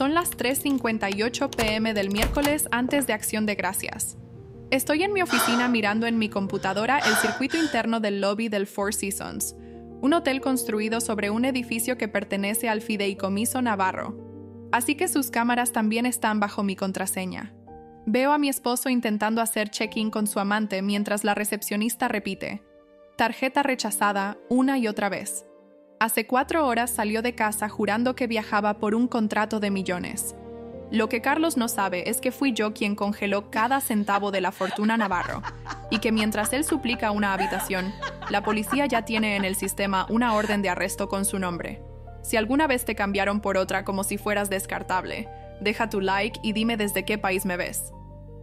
Son las 3:58 p.m. del miércoles antes de Acción de Gracias. Estoy en mi oficina mirando en mi computadora el circuito interno del lobby del Four Seasons, un hotel construido sobre un edificio que pertenece al Fideicomiso Navarro. Así que sus cámaras también están bajo mi contraseña. Veo a mi esposo intentando hacer check-in con su amante mientras la recepcionista repite: tarjeta rechazada una y otra vez. Hace 4 horas salió de casa jurando que viajaba por un contrato de millones. Lo que Carlos no sabe es que fui yo quien congeló cada centavo de la fortuna Navarro, y que mientras él suplica una habitación, la policía ya tiene en el sistema una orden de arresto con su nombre. Si alguna vez te cambiaron por otra como si fueras descartable, deja tu like y dime desde qué país me ves.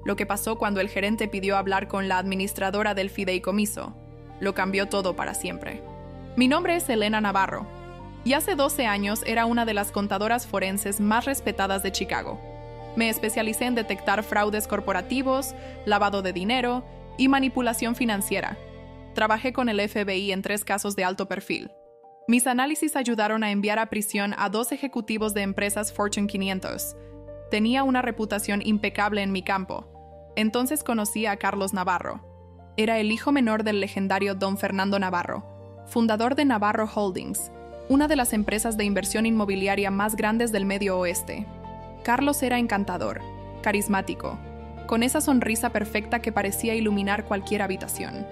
Lo que pasó cuando el gerente pidió hablar con la administradora del fideicomiso lo cambió todo para siempre. Mi nombre es Elena Navarro, y hace 12 años era una de las contadoras forenses más respetadas de Chicago. Me especialicé en detectar fraudes corporativos, lavado de dinero y manipulación financiera. Trabajé con el FBI en 3 casos de alto perfil. Mis análisis ayudaron a enviar a prisión a 2 ejecutivos de empresas Fortune 500. Tenía una reputación impecable en mi campo. Entonces conocí a Carlos Navarro. Era el hijo menor del legendario Don Fernando Navarro, fundador de Navarro Holdings, una de las empresas de inversión inmobiliaria más grandes del Medio Oeste. Carlos era encantador, carismático, con esa sonrisa perfecta que parecía iluminar cualquier habitación.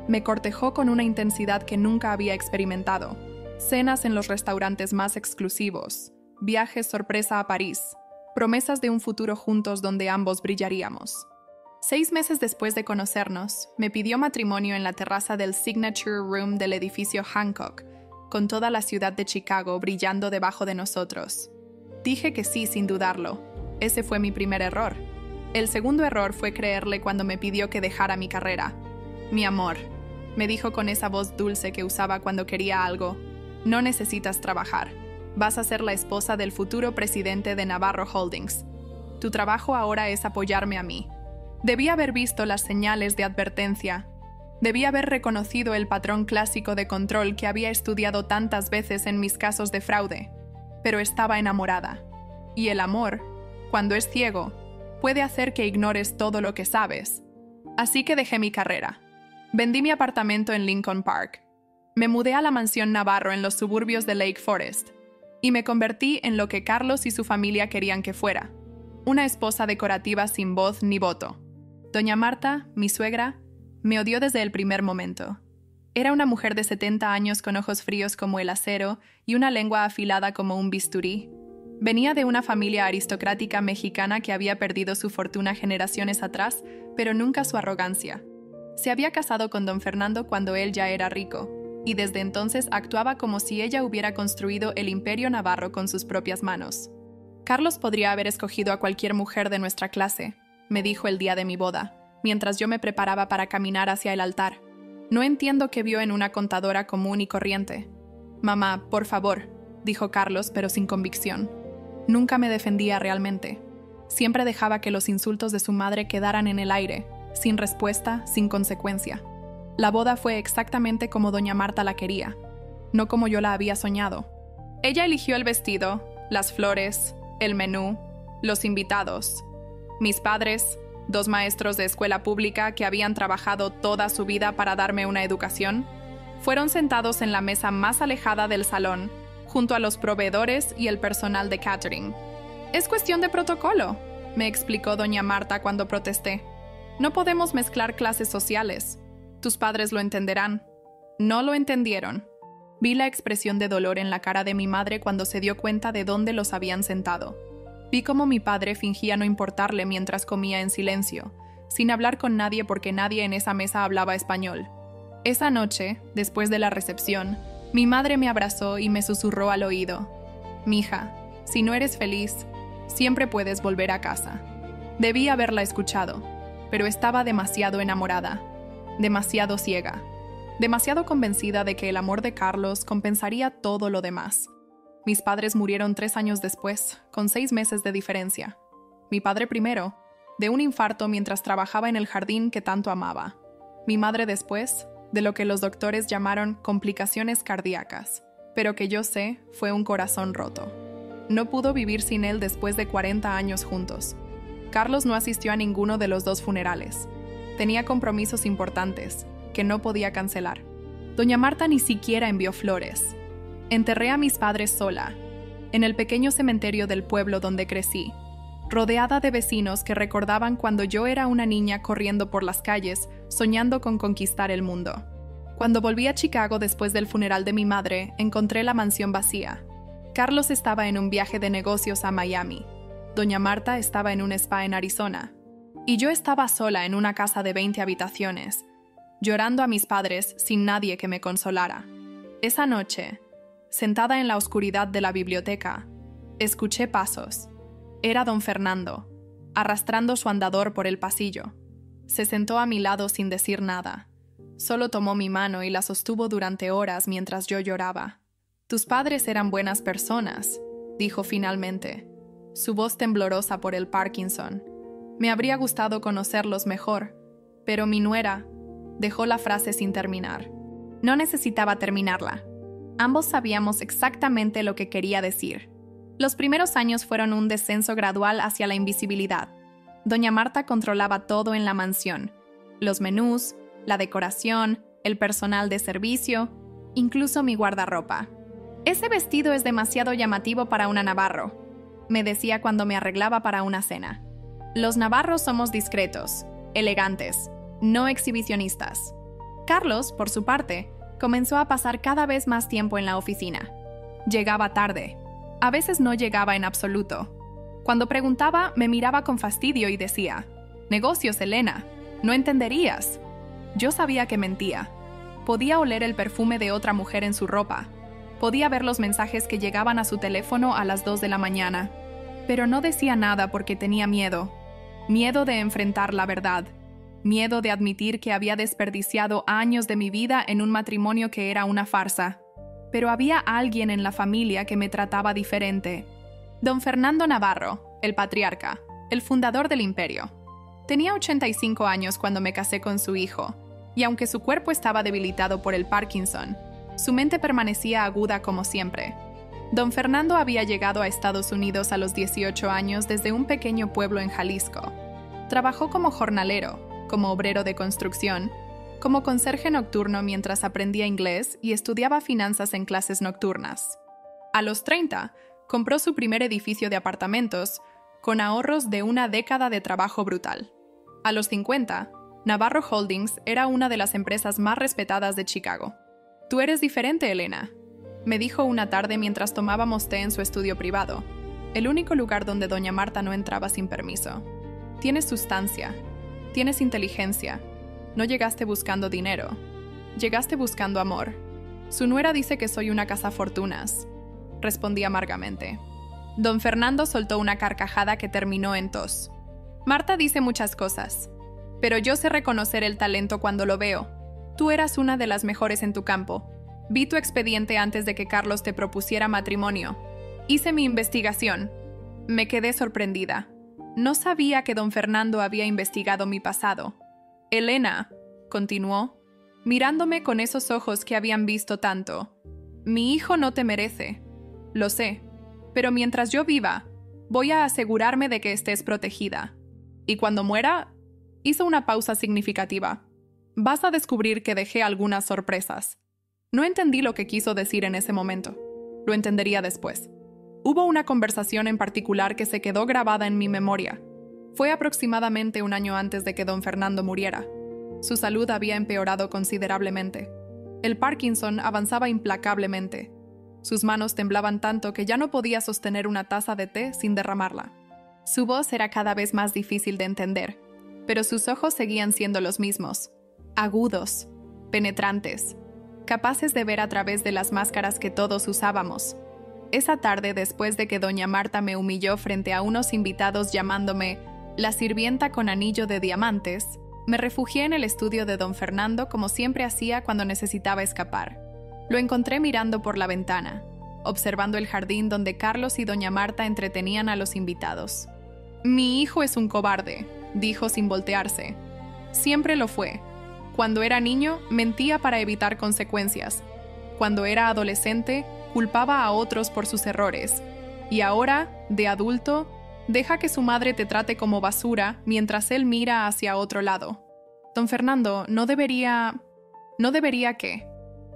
Me cortejó con una intensidad que nunca había experimentado. Cenas en los restaurantes más exclusivos, viajes sorpresa a París, promesas de un futuro juntos donde ambos brillaríamos. 6 meses después de conocernos, me pidió matrimonio en la terraza del Signature Room del edificio Hancock, con toda la ciudad de Chicago brillando debajo de nosotros. Dije que sí sin dudarlo. Ese fue mi primer error. El segundo error fue creerle cuando me pidió que dejara mi carrera. Mi amor, me dijo con esa voz dulce que usaba cuando quería algo, no necesitas trabajar. Vas a ser la esposa del futuro presidente de Navarro Holdings. Tu trabajo ahora es apoyarme a mí. Debí haber visto las señales de advertencia. Debí haber reconocido el patrón clásico de control que había estudiado tantas veces en mis casos de fraude. Pero estaba enamorada. Y el amor, cuando es ciego, puede hacer que ignores todo lo que sabes. Así que dejé mi carrera. Vendí mi apartamento en Lincoln Park. Me mudé a la mansión Navarro en los suburbios de Lake Forest. Y me convertí en lo que Carlos y su familia querían que fuera: una esposa decorativa sin voz ni voto. Doña Marta, mi suegra, me odió desde el primer momento. Era una mujer de 70 años con ojos fríos como el acero y una lengua afilada como un bisturí. Venía de una familia aristocrática mexicana que había perdido su fortuna generaciones atrás, pero nunca su arrogancia. Se había casado con don Fernando cuando él ya era rico, y desde entonces actuaba como si ella hubiera construido el imperio navarro con sus propias manos. Carlos podría haber escogido a cualquier mujer de nuestra clase, me dijo el día de mi boda, mientras yo me preparaba para caminar hacia el altar. No entiendo qué vio en una contadora común y corriente. Mamá, por favor, dijo Carlos, pero sin convicción. Nunca me defendía realmente. Siempre dejaba que los insultos de su madre quedaran en el aire, sin respuesta, sin consecuencia. La boda fue exactamente como doña Marta la quería, no como yo la había soñado. Ella eligió el vestido, las flores, el menú, los invitados. Mis padres, 2 maestros de escuela pública que habían trabajado toda su vida para darme una educación, fueron sentados en la mesa más alejada del salón, junto a los proveedores y el personal de catering. Es cuestión de protocolo, me explicó doña Marta cuando protesté. No podemos mezclar clases sociales. Tus padres lo entenderán. No lo entendieron. Vi la expresión de dolor en la cara de mi madre cuando se dio cuenta de dónde los habían sentado. Vi cómo mi padre fingía no importarle mientras comía en silencio, sin hablar con nadie porque nadie en esa mesa hablaba español. Esa noche, después de la recepción, mi madre me abrazó y me susurró al oído: «Mija, si no eres feliz, siempre puedes volver a casa». Debí haberla escuchado, pero estaba demasiado enamorada, demasiado ciega, demasiado convencida de que el amor de Carlos compensaría todo lo demás. Mis padres murieron 3 años después, con 6 meses de diferencia. Mi padre primero, de un infarto mientras trabajaba en el jardín que tanto amaba. Mi madre después, de lo que los doctores llamaron complicaciones cardíacas, pero que yo sé fue un corazón roto. No pudo vivir sin él después de 40 años juntos. Carlos no asistió a ninguno de los dos funerales. Tenía compromisos importantes, que no podía cancelar. Doña Marta ni siquiera envió flores. Enterré a mis padres sola, en el pequeño cementerio del pueblo donde crecí, rodeada de vecinos que recordaban cuando yo era una niña corriendo por las calles, soñando con conquistar el mundo. Cuando volví a Chicago después del funeral de mi madre, encontré la mansión vacía. Carlos estaba en un viaje de negocios a Miami. Doña Marta estaba en un spa en Arizona. Y yo estaba sola en una casa de 20 habitaciones, llorando a mis padres sin nadie que me consolara. Esa noche, sentada en la oscuridad de la biblioteca, escuché pasos. Era don Fernando, arrastrando su andador por el pasillo. Se sentó a mi lado sin decir nada. Solo tomó mi mano y la sostuvo durante horas mientras yo lloraba. «Tus padres eran buenas personas», dijo finalmente, su voz temblorosa por el Parkinson. «Me habría gustado conocerlos mejor, pero mi nuera…» Dejó la frase sin terminar. No necesitaba terminarla. Ambos sabíamos exactamente lo que quería decir. Los primeros años fueron un descenso gradual hacia la invisibilidad. Doña Marta controlaba todo en la mansión: los menús, la decoración, el personal de servicio, incluso mi guardarropa. «Ese vestido es demasiado llamativo para una Navarro», me decía cuando me arreglaba para una cena. Los navarros somos discretos, elegantes, no exhibicionistas. Carlos, por su parte, comenzó a pasar cada vez más tiempo en la oficina. Llegaba tarde. A veces no llegaba en absoluto. Cuando preguntaba, me miraba con fastidio y decía: «Negocios, Elena, no entenderías». Yo sabía que mentía. Podía oler el perfume de otra mujer en su ropa. Podía ver los mensajes que llegaban a su teléfono a las 2 de la mañana. Pero no decía nada porque tenía miedo. Miedo de enfrentar la verdad. Miedo de admitir que había desperdiciado años de mi vida en un matrimonio que era una farsa. Pero había alguien en la familia que me trataba diferente. Don Fernando Navarro, el patriarca, el fundador del imperio. Tenía 85 años cuando me casé con su hijo, y aunque su cuerpo estaba debilitado por el Parkinson, su mente permanecía aguda como siempre. Don Fernando había llegado a Estados Unidos a los 18 años desde un pequeño pueblo en Jalisco. Trabajó como jornalero, como obrero de construcción, como conserje nocturno mientras aprendía inglés y estudiaba finanzas en clases nocturnas. A los 30, compró su primer edificio de apartamentos con ahorros de una década de trabajo brutal. A los 50, Navarro Holdings era una de las empresas más respetadas de Chicago. «Tú eres diferente, Elena», me dijo una tarde mientras tomábamos té en su estudio privado, el único lugar donde doña Marta no entraba sin permiso. «Tienes sustancia, tienes inteligencia. No llegaste buscando dinero. Llegaste buscando amor. Su nuera dice que soy una cazafortunas», respondí amargamente. Don Fernando soltó una carcajada que terminó en tos. «Marta dice muchas cosas, pero yo sé reconocer el talento cuando lo veo. Tú eras una de las mejores en tu campo. Vi tu expediente antes de que Carlos te propusiera matrimonio. Hice mi investigación. Me quedé sorprendida. No sabía que don Fernando había investigado mi pasado. Elena», continuó, mirándome con esos ojos que habían visto tanto, «mi hijo no te merece. Lo sé, pero mientras yo viva, voy a asegurarme de que estés protegida. Y cuando muera…» Hizo una pausa significativa. «Vas a descubrir que dejé algunas sorpresas». No entendí lo que quiso decir en ese momento. Lo entendería después. Hubo una conversación en particular que se quedó grabada en mi memoria. Fue aproximadamente un año antes de que don Fernando muriera. Su salud había empeorado considerablemente. El Parkinson avanzaba implacablemente. Sus manos temblaban tanto que ya no podía sostener una taza de té sin derramarla. Su voz era cada vez más difícil de entender, pero sus ojos seguían siendo los mismos, agudos, penetrantes, capaces de ver a través de las máscaras que todos usábamos. Esa tarde, después de que doña Marta me humilló frente a unos invitados llamándome la sirvienta con anillo de diamantes, me refugié en el estudio de don Fernando como siempre hacía cuando necesitaba escapar. Lo encontré mirando por la ventana, observando el jardín donde Carlos y doña Marta entretenían a los invitados. «Mi hijo es un cobarde», dijo sin voltearse. «Siempre lo fue. Cuando era niño, mentía para evitar consecuencias. Cuando era adolescente, culpaba a otros por sus errores. Y ahora, de adulto, deja que su madre te trate como basura mientras él mira hacia otro lado. Don Fernando, ¿no debería qué?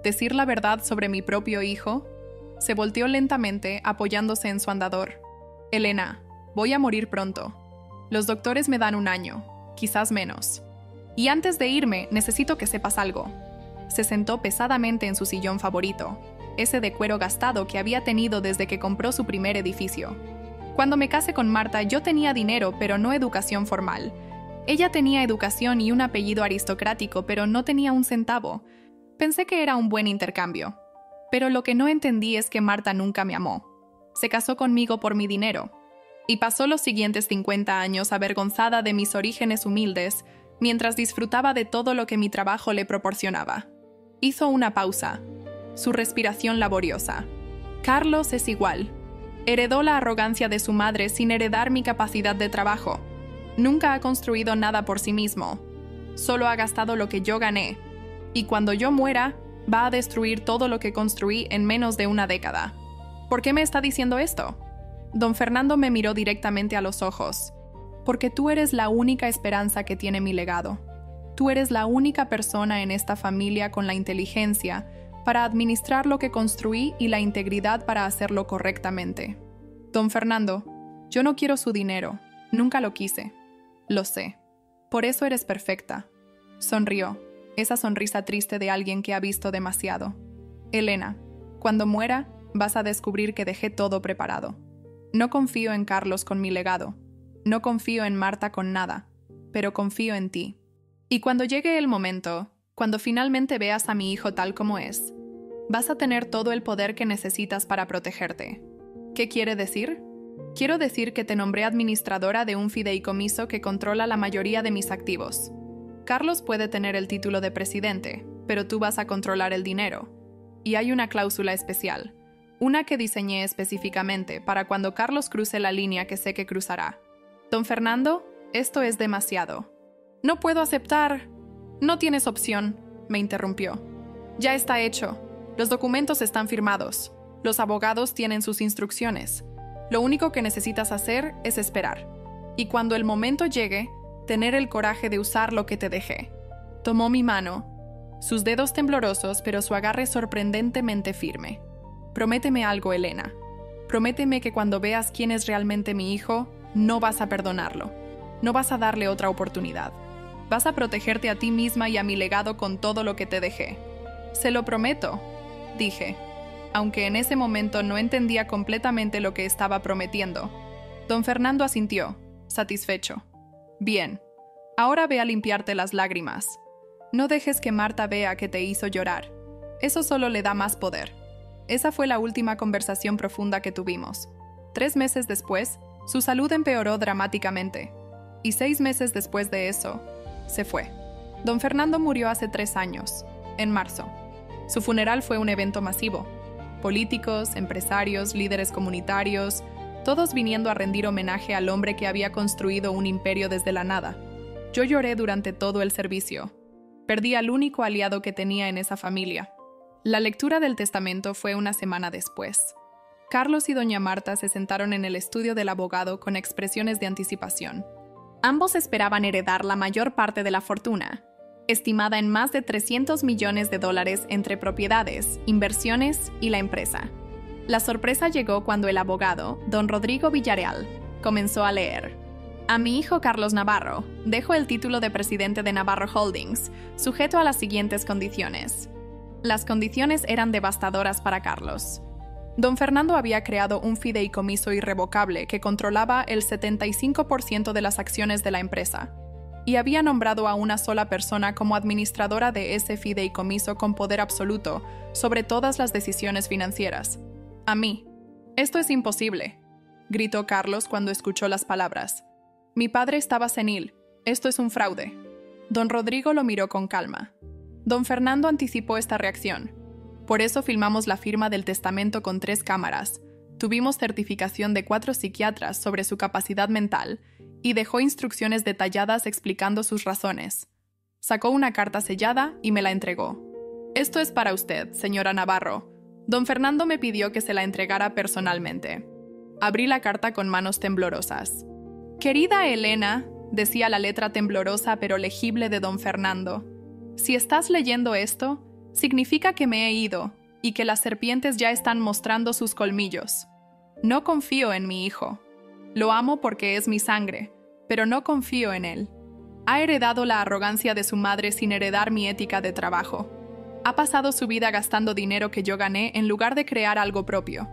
¿Decir la verdad sobre mi propio hijo? Se volteó lentamente, apoyándose en su andador. Elena, voy a morir pronto. Los doctores me dan 1 año, quizás menos. Y antes de irme, necesito que sepas algo. Se sentó pesadamente en su sillón favorito, ese de cuero gastado que había tenido desde que compró su primer edificio. Cuando me casé con Marta, yo tenía dinero, pero no educación formal. Ella tenía educación y un apellido aristocrático, pero no tenía un centavo. Pensé que era un buen intercambio. Pero lo que no entendí es que Marta nunca me amó. Se casó conmigo por mi dinero. Y pasó los siguientes 50 años avergonzada de mis orígenes humildes, mientras disfrutaba de todo lo que mi trabajo le proporcionaba. Hizo una pausa. Su respiración laboriosa. Carlos es igual. Heredó la arrogancia de su madre sin heredar mi capacidad de trabajo. Nunca ha construido nada por sí mismo. Solo ha gastado lo que yo gané. Y cuando yo muera, va a destruir todo lo que construí en menos de 1 década. ¿Por qué me está diciendo esto? Don Fernando me miró directamente a los ojos. Porque tú eres la única esperanza que tiene mi legado. Tú eres la única persona en esta familia con la inteligencia para administrar lo que construí y la integridad para hacerlo correctamente. Don Fernando, yo no quiero su dinero. Nunca lo quise. Lo sé. Por eso eres perfecta. Sonrió, esa sonrisa triste de alguien que ha visto demasiado. Elena, cuando muera, vas a descubrir que dejé todo preparado. No confío en Carlos con mi legado. No confío en Marta con nada. Pero confío en ti. Y cuando llegue el momento, cuando finalmente veas a mi hijo tal como es, vas a tener todo el poder que necesitas para protegerte. ¿Qué quiere decir? Quiero decir que te nombré administradora de un fideicomiso que controla la mayoría de mis activos. Carlos puede tener el título de presidente, pero tú vas a controlar el dinero. Y hay una cláusula especial, una que diseñé específicamente para cuando Carlos cruce la línea que sé que cruzará. Don Fernando, esto es demasiado. No puedo aceptar. No tienes opción, me interrumpió. Ya está hecho. Los documentos están firmados. Los abogados tienen sus instrucciones. Lo único que necesitas hacer es esperar. Y cuando el momento llegue, tener el coraje de usar lo que te dejé. Tomó mi mano, sus dedos temblorosos, pero su agarre sorprendentemente firme. Prométeme algo, Elena. Prométeme que cuando veas quién es realmente mi hijo, no vas a perdonarlo. No vas a darle otra oportunidad. Vas a protegerte a ti misma y a mi legado con todo lo que te dejé. Se lo prometo, dije, aunque en ese momento no entendía completamente lo que estaba prometiendo. Don Fernando asintió, satisfecho. Bien, ahora ve a limpiarte las lágrimas. No dejes que Marta vea que te hizo llorar. Eso solo le da más poder. Esa fue la última conversación profunda que tuvimos. 3 meses después, su salud empeoró dramáticamente. Y 6 meses después de eso, se fue. Don Fernando murió hace 3 años, en marzo. Su funeral fue un evento masivo. Políticos, empresarios, líderes comunitarios, todos viniendo a rendir homenaje al hombre que había construido un imperio desde la nada. Yo lloré durante todo el servicio. Perdí al único aliado que tenía en esa familia. La lectura del testamento fue una semana después. Carlos y doña Marta se sentaron en el estudio del abogado con expresiones de anticipación. Ambos esperaban heredar la mayor parte de la fortuna, estimada en más de $300 millones entre propiedades, inversiones y la empresa. La sorpresa llegó cuando el abogado, don Rodrigo Villarreal, comenzó a leer. A mi hijo Carlos Navarro, dejo el título de presidente de Navarro Holdings, sujeto a las siguientes condiciones. Las condiciones eran devastadoras para Carlos. Don Fernando había creado un fideicomiso irrevocable que controlaba el 75% de las acciones de la empresa, y había nombrado a una sola persona como administradora de ese fideicomiso con poder absoluto sobre todas las decisiones financieras. A mí. Esto es imposible, gritó Carlos cuando escuchó las palabras. Mi padre estaba senil. Esto es un fraude. Don Rodrigo lo miró con calma. Don Fernando anticipó esta reacción. Por eso filmamos la firma del testamento con 3 cámaras. Tuvimos certificación de 4 psiquiatras sobre su capacidad mental y dejó instrucciones detalladas explicando sus razones. Sacó una carta sellada y me la entregó. Esto es para usted, señora Navarro. Don Fernando me pidió que se la entregara personalmente. Abrí la carta con manos temblorosas. «Querida Elena», decía la letra temblorosa pero legible de don Fernando, «si estás leyendo esto, significa que me he ido y que las serpientes ya están mostrando sus colmillos. No confío en mi hijo. Lo amo porque es mi sangre, pero no confío en él. Ha heredado la arrogancia de su madre sin heredar mi ética de trabajo. Ha pasado su vida gastando dinero que yo gané en lugar de crear algo propio.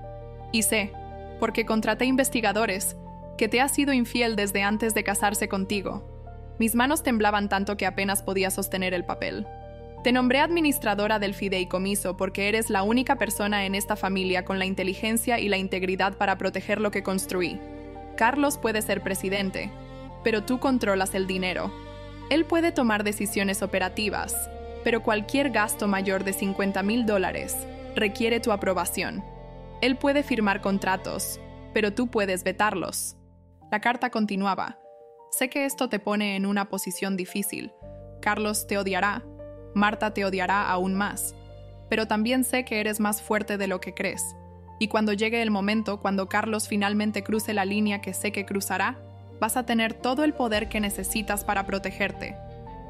Y sé, porque contraté investigadores, que te ha sido infiel desde antes de casarse contigo». Mis manos temblaban tanto que apenas podía sostener el papel. «Te nombré administradora del fideicomiso porque eres la única persona en esta familia con la inteligencia y la integridad para proteger lo que construí. Carlos puede ser presidente, pero tú controlas el dinero. Él puede tomar decisiones operativas, pero cualquier gasto mayor de $50,000 requiere tu aprobación. Él puede firmar contratos, pero tú puedes vetarlos». La carta continuaba. «Sé que esto te pone en una posición difícil. Carlos te odiará. Marta te odiará aún más. Pero también sé que eres más fuerte de lo que crees. Y cuando llegue el momento, cuando Carlos finalmente cruce la línea que sé que cruzará, vas a tener todo el poder que necesitas para protegerte.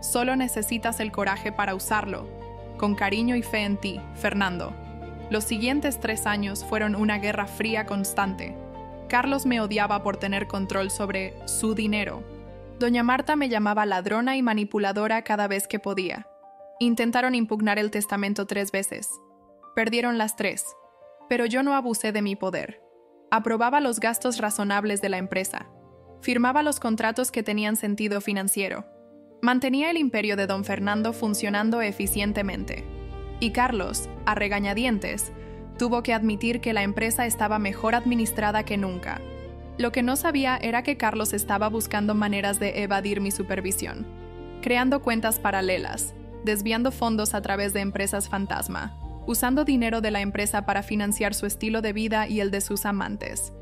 Solo necesitas el coraje para usarlo. Con cariño y fe en ti, Fernando». Los siguientes 3 años fueron una guerra fría constante. Carlos me odiaba por tener control sobre su dinero. Doña Marta me llamaba ladrona y manipuladora cada vez que podía. Intentaron impugnar el testamento 3 veces. Perdieron las 3, pero yo no abusé de mi poder. Aprobaba los gastos razonables de la empresa. Firmaba los contratos que tenían sentido financiero. Mantenía el imperio de don Fernando funcionando eficientemente. Y Carlos, a regañadientes, tuvo que admitir que la empresa estaba mejor administrada que nunca. Lo que no sabía era que Carlos estaba buscando maneras de evadir mi supervisión, creando cuentas paralelas, desviando fondos a través de empresas fantasma, usando dinero de la empresa para financiar su estilo de vida y el de sus amantes.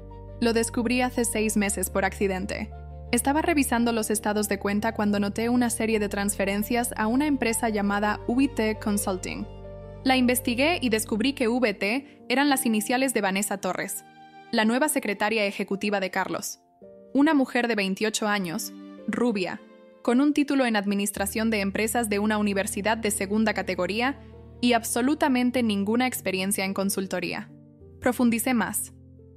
Lo descubrí hace 6 meses por accidente. Estaba revisando los estados de cuenta cuando noté una serie de transferencias a una empresa llamada VT Consulting. La investigué y descubrí que VT eran las iniciales de Vanessa Torres, la nueva secretaria ejecutiva de Carlos. Una mujer de 28 años, rubia, con un título en administración de empresas de una universidad de segunda categoría y absolutamente ninguna experiencia en consultoría. Profundicé más.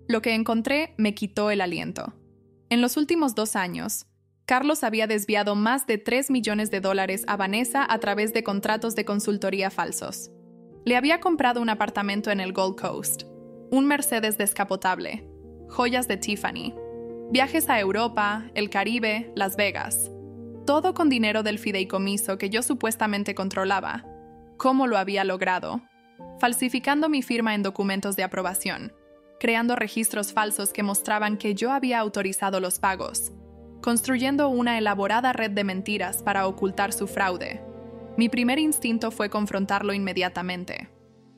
Lo que encontré me quitó el aliento. En los últimos 2 años, Carlos había desviado más de $3 millones a Vanessa a través de contratos de consultoría falsos. Le había comprado un apartamento en el Gold Coast, un Mercedes descapotable, joyas de Tiffany, viajes a Europa, el Caribe, Las Vegas. Todo con dinero del fideicomiso que yo supuestamente controlaba. ¿Cómo lo había logrado? Falsificando mi firma en documentos de aprobación, creando registros falsos que mostraban que yo había autorizado los pagos, construyendo una elaborada red de mentiras para ocultar su fraude. Mi primer instinto fue confrontarlo inmediatamente.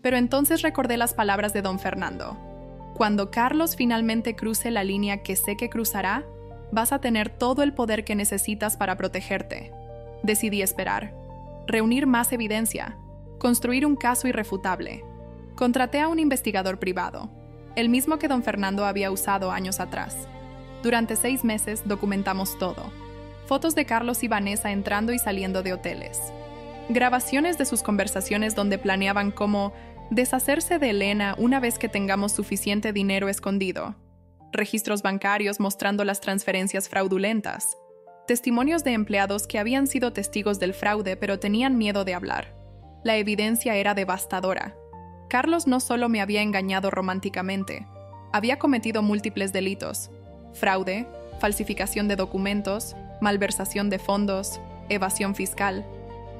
Pero entonces recordé las palabras de don Fernando. Cuando Carlos finalmente cruce la línea que sé que cruzará, vas a tener todo el poder que necesitas para protegerte. Decidí esperar. Reunir más evidencia. Construir un caso irrefutable. Contraté a un investigador privado, el mismo que don Fernando había usado años atrás. Durante 6 meses documentamos todo. Fotos de Carlos y Vanessa entrando y saliendo de hoteles. Grabaciones de sus conversaciones donde planeaban cómo deshacerse de Elena una vez que tengamos suficiente dinero escondido. Registros bancarios mostrando las transferencias fraudulentas. Testimonios de empleados que habían sido testigos del fraude pero tenían miedo de hablar. La evidencia era devastadora. Carlos no solo me había engañado románticamente, había cometido múltiples delitos: fraude, falsificación de documentos, malversación de fondos, evasión fiscal.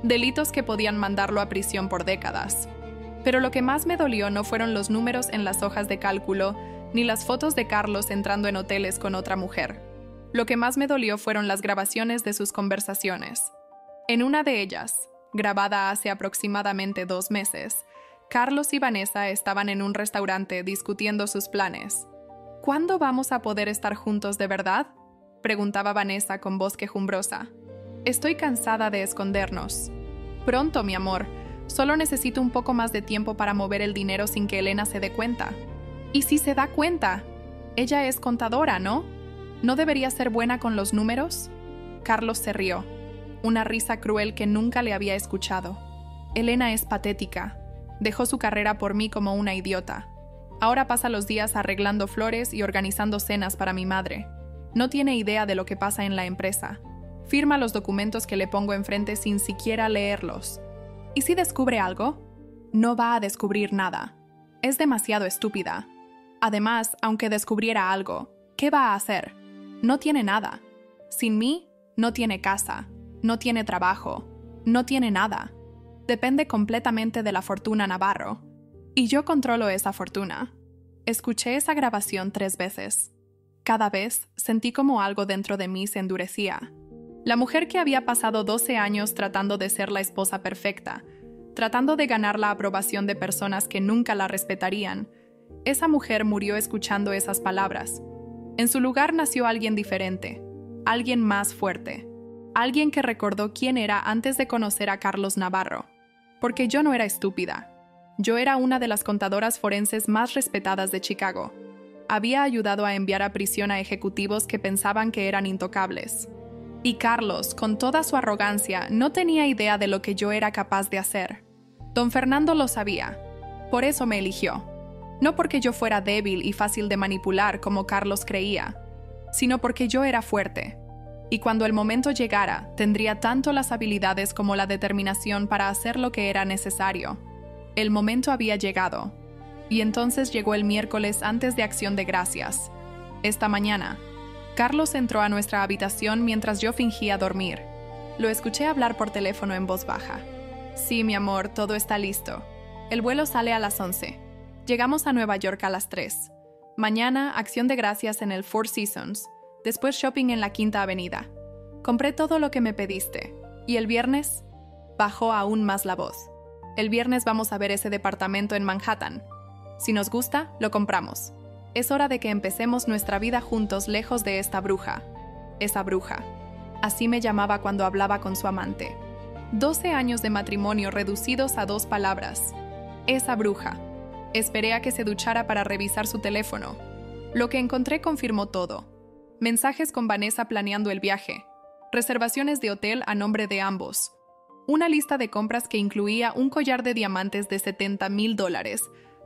Delitos que podían mandarlo a prisión por décadas. Pero lo que más me dolió no fueron los números en las hojas de cálculo, ni las fotos de Carlos entrando en hoteles con otra mujer. Lo que más me dolió fueron las grabaciones de sus conversaciones. En una de ellas, grabada hace aproximadamente 2 meses, Carlos y Vanessa estaban en un restaurante discutiendo sus planes. ¿Cuándo vamos a poder estar juntos de verdad?, preguntaba Vanessa con voz quejumbrosa. Estoy cansada de escondernos. Pronto, mi amor. Solo necesito un poco más de tiempo para mover el dinero sin que Elena se dé cuenta. ¿Y si se da cuenta? Ella es contadora, ¿no? ¿No debería ser buena con los números? Carlos se rió, una risa cruel que nunca le había escuchado. Elena es patética. Dejó su carrera por mí como una idiota. Ahora pasa los días arreglando flores y organizando cenas para mi madre. No tiene idea de lo que pasa en la empresa. Firma los documentos que le pongo enfrente sin siquiera leerlos. ¿Y si descubre algo? No va a descubrir nada. Es demasiado estúpida. Además, aunque descubriera algo, ¿qué va a hacer? No tiene nada. Sin mí, no tiene casa, no tiene trabajo, no tiene nada. Depende completamente de la fortuna Navarro. Y yo controlo esa fortuna. Escuché esa grabación 3 veces. Cada vez sentí como algo dentro de mí se endurecía. La mujer que había pasado 12 años tratando de ser la esposa perfecta, tratando de ganar la aprobación de personas que nunca la respetarían, esa mujer murió escuchando esas palabras. En su lugar nació alguien diferente, alguien más fuerte, alguien que recordó quién era antes de conocer a Carlos Navarro. Porque yo no era estúpida. Yo era una de las contadoras forenses más respetadas de Chicago. Había ayudado a enviar a prisión a ejecutivos que pensaban que eran intocables. Y Carlos, con toda su arrogancia, no tenía idea de lo que yo era capaz de hacer. Don Fernando lo sabía. Por eso me eligió. No porque yo fuera débil y fácil de manipular como Carlos creía, sino porque yo era fuerte. Y cuando el momento llegara, tendría tanto las habilidades como la determinación para hacer lo que era necesario. El momento había llegado. Y entonces llegó el miércoles antes de Acción de Gracias. Esta mañana, Carlos entró a nuestra habitación mientras yo fingía dormir. Lo escuché hablar por teléfono en voz baja. Sí, mi amor, todo está listo. El vuelo sale a las 11. Llegamos a Nueva York a las 3. Mañana, Acción de Gracias en el Four Seasons. Después shopping en la Quinta Avenida. Compré todo lo que me pediste. ¿Y el viernes? Bajó aún más la voz. El viernes vamos a ver ese departamento en Manhattan. Si nos gusta, lo compramos. Es hora de que empecemos nuestra vida juntos lejos de esta bruja. Esa bruja. Así me llamaba cuando hablaba con su amante. 12 años de matrimonio reducidos a 2 palabras. Esa bruja. Esperé a que se duchara para revisar su teléfono. Lo que encontré confirmó todo. Mensajes con Vanessa planeando el viaje. Reservaciones de hotel a nombre de ambos. Una lista de compras que incluía un collar de diamantes de $70,000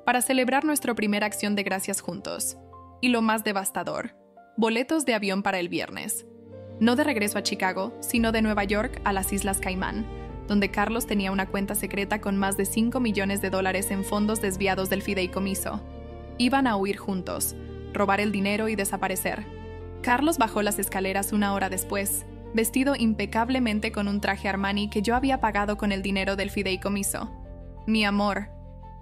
para celebrar nuestra primera Acción de Gracias juntos. Y lo más devastador, boletos de avión para el viernes. No de regreso a Chicago, sino de Nueva York a las Islas Caimán, donde Carlos tenía una cuenta secreta con más de $5 millones en fondos desviados del fideicomiso. Iban a huir juntos, robar el dinero y desaparecer. Carlos bajó las escaleras 1 hora después, vestido impecablemente con un traje Armani que yo había pagado con el dinero del fideicomiso. Mi amor,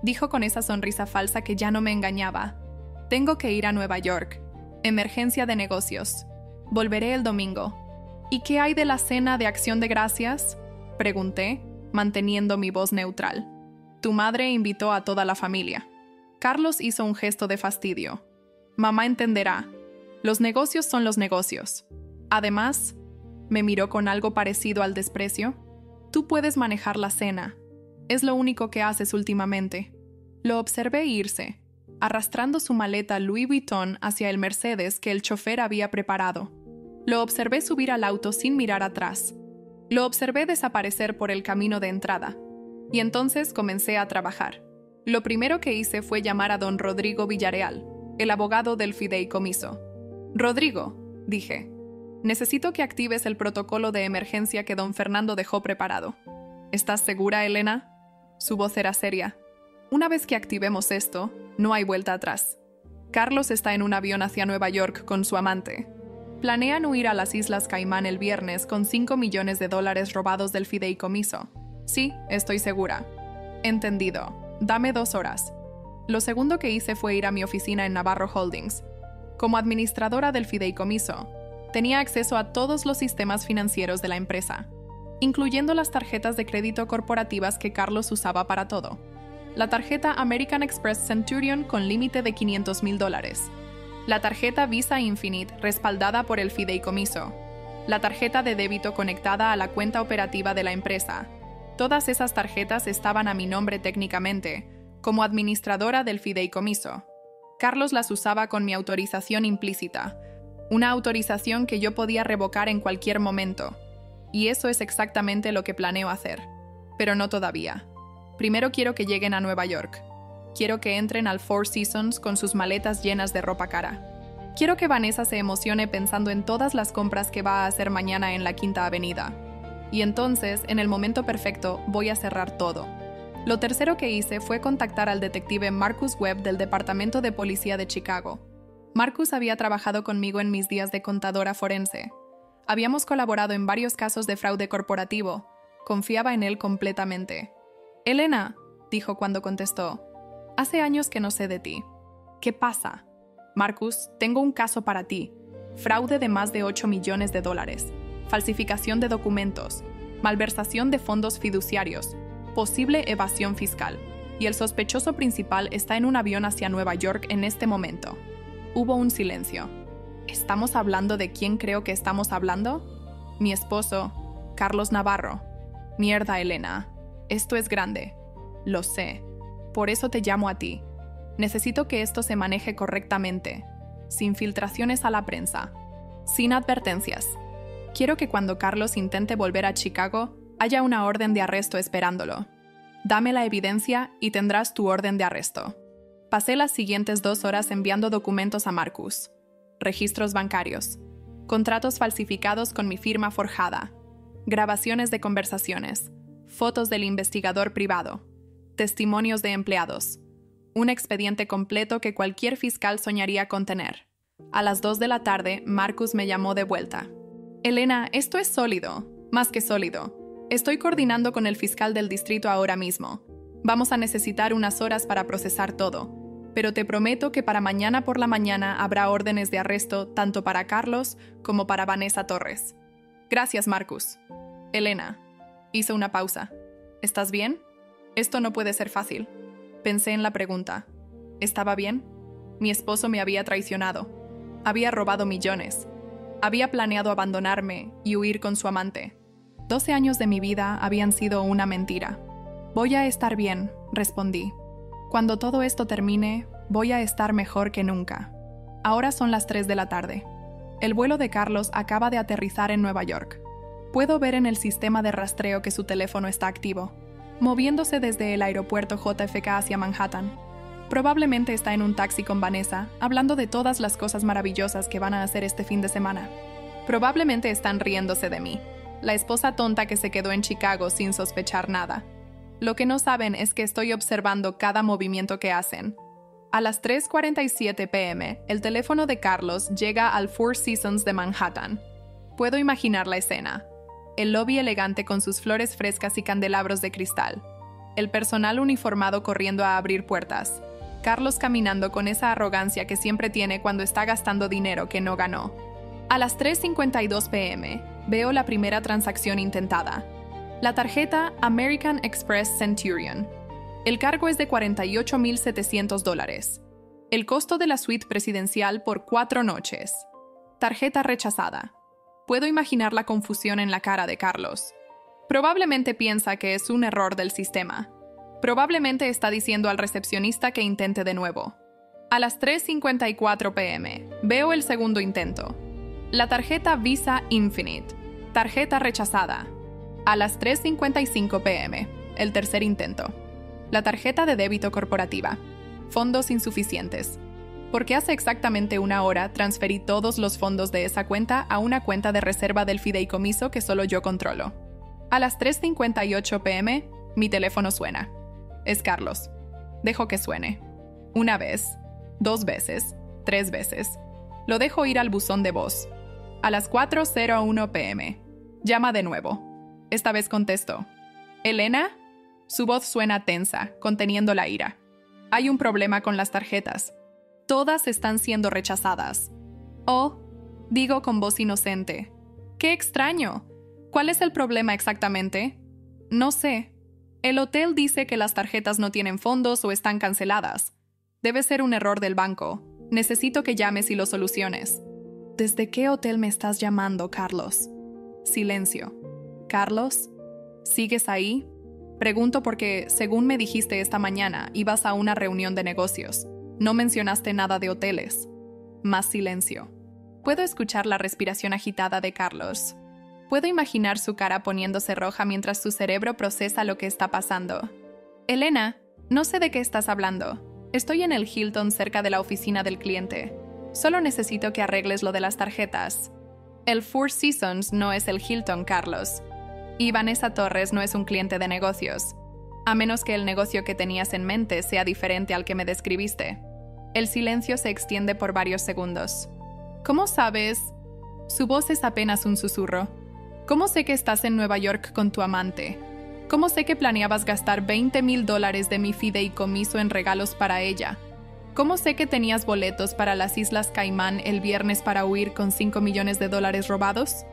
dijo con esa sonrisa falsa que ya no me engañaba. Tengo que ir a Nueva York. Emergencia de negocios. Volveré el domingo. ¿Y qué hay de la cena de Acción de Gracias? Pregunté, manteniendo mi voz neutral. Tu madre invitó a toda la familia. Carlos hizo un gesto de fastidio. Mamá entenderá. Los negocios son los negocios. Además, me miró con algo parecido al desprecio. Tú puedes manejar la cena. Es lo único que haces últimamente. Lo observé irse, arrastrando su maleta Louis Vuitton hacia el Mercedes que el chofer había preparado. Lo observé subir al auto sin mirar atrás. Lo observé desaparecer por el camino de entrada. Y entonces comencé a trabajar. Lo primero que hice fue llamar a don Rodrigo Villarreal, el abogado del fideicomiso. Rodrigo, dije, necesito que actives el protocolo de emergencia que don Fernando dejó preparado. ¿Estás segura, Elena? Su voz era seria. Una vez que activemos esto, no hay vuelta atrás. Carlos está en un avión hacia Nueva York con su amante. Planean huir a las Islas Caimán el viernes con $5 millones robados del fideicomiso. Sí, estoy segura. Entendido. Dame 2 horas. Lo segundo que hice fue ir a mi oficina en Navarro Holdings. Como administradora del fideicomiso, tenía acceso a todos los sistemas financieros de la empresa, incluyendo las tarjetas de crédito corporativas que Carlos usaba para todo. La tarjeta American Express Centurion con límite de $500,000. La tarjeta Visa Infinite respaldada por el fideicomiso. La tarjeta de débito conectada a la cuenta operativa de la empresa. Todas esas tarjetas estaban a mi nombre técnicamente, como administradora del fideicomiso. Carlos las usaba con mi autorización implícita, una autorización que yo podía revocar en cualquier momento. Y eso es exactamente lo que planeo hacer. Pero no todavía. Primero quiero que lleguen a Nueva York. Quiero que entren al Four Seasons con sus maletas llenas de ropa cara. Quiero que Vanessa se emocione pensando en todas las compras que va a hacer mañana en la Quinta Avenida. Y entonces, en el momento perfecto, voy a cerrar todo. Lo tercero que hice fue contactar al detective Marcus Webb del Departamento de Policía de Chicago. Marcus había trabajado conmigo en mis días de contadora forense. Habíamos colaborado en varios casos de fraude corporativo. Confiaba en él completamente. «Elena», dijo cuando contestó, «hace años que no sé de ti. ¿Qué pasa?» «Marcus, tengo un caso para ti. Fraude de más de $8 millones. Falsificación de documentos. Malversación de fondos fiduciarios. Posible evasión fiscal. Y el sospechoso principal está en un avión hacia Nueva York en este momento». Hubo un silencio. ¿Estamos hablando de quién creo que estamos hablando? Mi esposo, Carlos Navarro. Mierda, Elena. Esto es grande. Lo sé. Por eso te llamo a ti. Necesito que esto se maneje correctamente, sin filtraciones a la prensa, sin advertencias. Quiero que cuando Carlos intente volver a Chicago, haya una orden de arresto esperándolo. Dame la evidencia y tendrás tu orden de arresto. Pasé las siguientes 2 horas enviando documentos a Marcus. Registros bancarios, contratos falsificados con mi firma forjada, grabaciones de conversaciones, fotos del investigador privado, testimonios de empleados, un expediente completo que cualquier fiscal soñaría con tener. A las 2 de la tarde, Marcus me llamó de vuelta. «Elena, esto es sólido, más que sólido. Estoy coordinando con el fiscal del distrito ahora mismo. Vamos a necesitar unas horas para procesar todo, pero te prometo que para mañana por la mañana habrá órdenes de arresto tanto para Carlos como para Vanessa Torres». «Gracias, Marcus». «Elena». Hizo una pausa. «¿Estás bien?» «Esto no puede ser fácil». Pensé en la pregunta. ¿Estaba bien? Mi esposo me había traicionado. Había robado millones. Había planeado abandonarme y huir con su amante. 12 años de mi vida habían sido una mentira. «Voy a estar bien», respondí. «Cuando todo esto termine, voy a estar mejor que nunca». Ahora son las 3 de la tarde. El vuelo de Carlos acaba de aterrizar en Nueva York. Puedo ver en el sistema de rastreo que su teléfono está activo, moviéndose desde el aeropuerto JFK hacia Manhattan. Probablemente está en un taxi con Vanessa, hablando de todas las cosas maravillosas que van a hacer este fin de semana. Probablemente están riéndose de mí, la esposa tonta que se quedó en Chicago sin sospechar nada. Lo que no saben es que estoy observando cada movimiento que hacen. A las 3:47 p.m., el teléfono de Carlos llega al Four Seasons de Manhattan. Puedo imaginar la escena. El lobby elegante con sus flores frescas y candelabros de cristal. El personal uniformado corriendo a abrir puertas. Carlos caminando con esa arrogancia que siempre tiene cuando está gastando dinero que no ganó. A las 3:52 p.m., veo la primera transacción intentada. La tarjeta American Express Centurion. El cargo es de $48,700. El costo de la suite presidencial por 4 noches. Tarjeta rechazada. Puedo imaginar la confusión en la cara de Carlos. Probablemente piensa que es un error del sistema. Probablemente está diciendo al recepcionista que intente de nuevo. A las 3:54 p.m., veo el segundo intento. La tarjeta Visa Infinite. Tarjeta rechazada. A las 3:55 p.m., el tercer intento. La tarjeta de débito corporativa. Fondos insuficientes. Porque hace exactamente 1 hora transferí todos los fondos de esa cuenta a una cuenta de reserva del fideicomiso que solo yo controlo. A las 3:58 p.m., mi teléfono suena. Es Carlos. Dejo que suene. 1 vez, 2 veces, 3 veces. Lo dejo ir al buzón de voz. A las 4:01 p.m., llama de nuevo. Esta vez contesto. ¿Elena? Su voz suena tensa, conteniendo la ira. Hay un problema con las tarjetas. Todas están siendo rechazadas. Oh, digo con voz inocente. ¡Qué extraño! ¿Cuál es el problema exactamente? No sé. El hotel dice que las tarjetas no tienen fondos o están canceladas. Debe ser un error del banco. Necesito que llames y lo soluciones. ¿Desde qué hotel me estás llamando, Carlos? Silencio. ¿Carlos? ¿Sigues ahí? Pregunto porque, según me dijiste esta mañana, ibas a una reunión de negocios. No mencionaste nada de hoteles. Más silencio. Puedo escuchar la respiración agitada de Carlos. Puedo imaginar su cara poniéndose roja mientras su cerebro procesa lo que está pasando. Elena, no sé de qué estás hablando. Estoy en el Hilton cerca de la oficina del cliente. Solo necesito que arregles lo de las tarjetas. El Four Seasons no es el Hilton, Carlos. Y Vanessa Torres no es un cliente de negocios. A menos que el negocio que tenías en mente sea diferente al que me describiste. El silencio se extiende por varios segundos. ¿Cómo sabes? Su voz es apenas un susurro. ¿Cómo sé que estás en Nueva York con tu amante? ¿Cómo sé que planeabas gastar $20,000 de mi fideicomiso en regalos para ella? ¿Cómo sé que tenías boletos para las Islas Caimán el viernes para huir con $5 millones robados?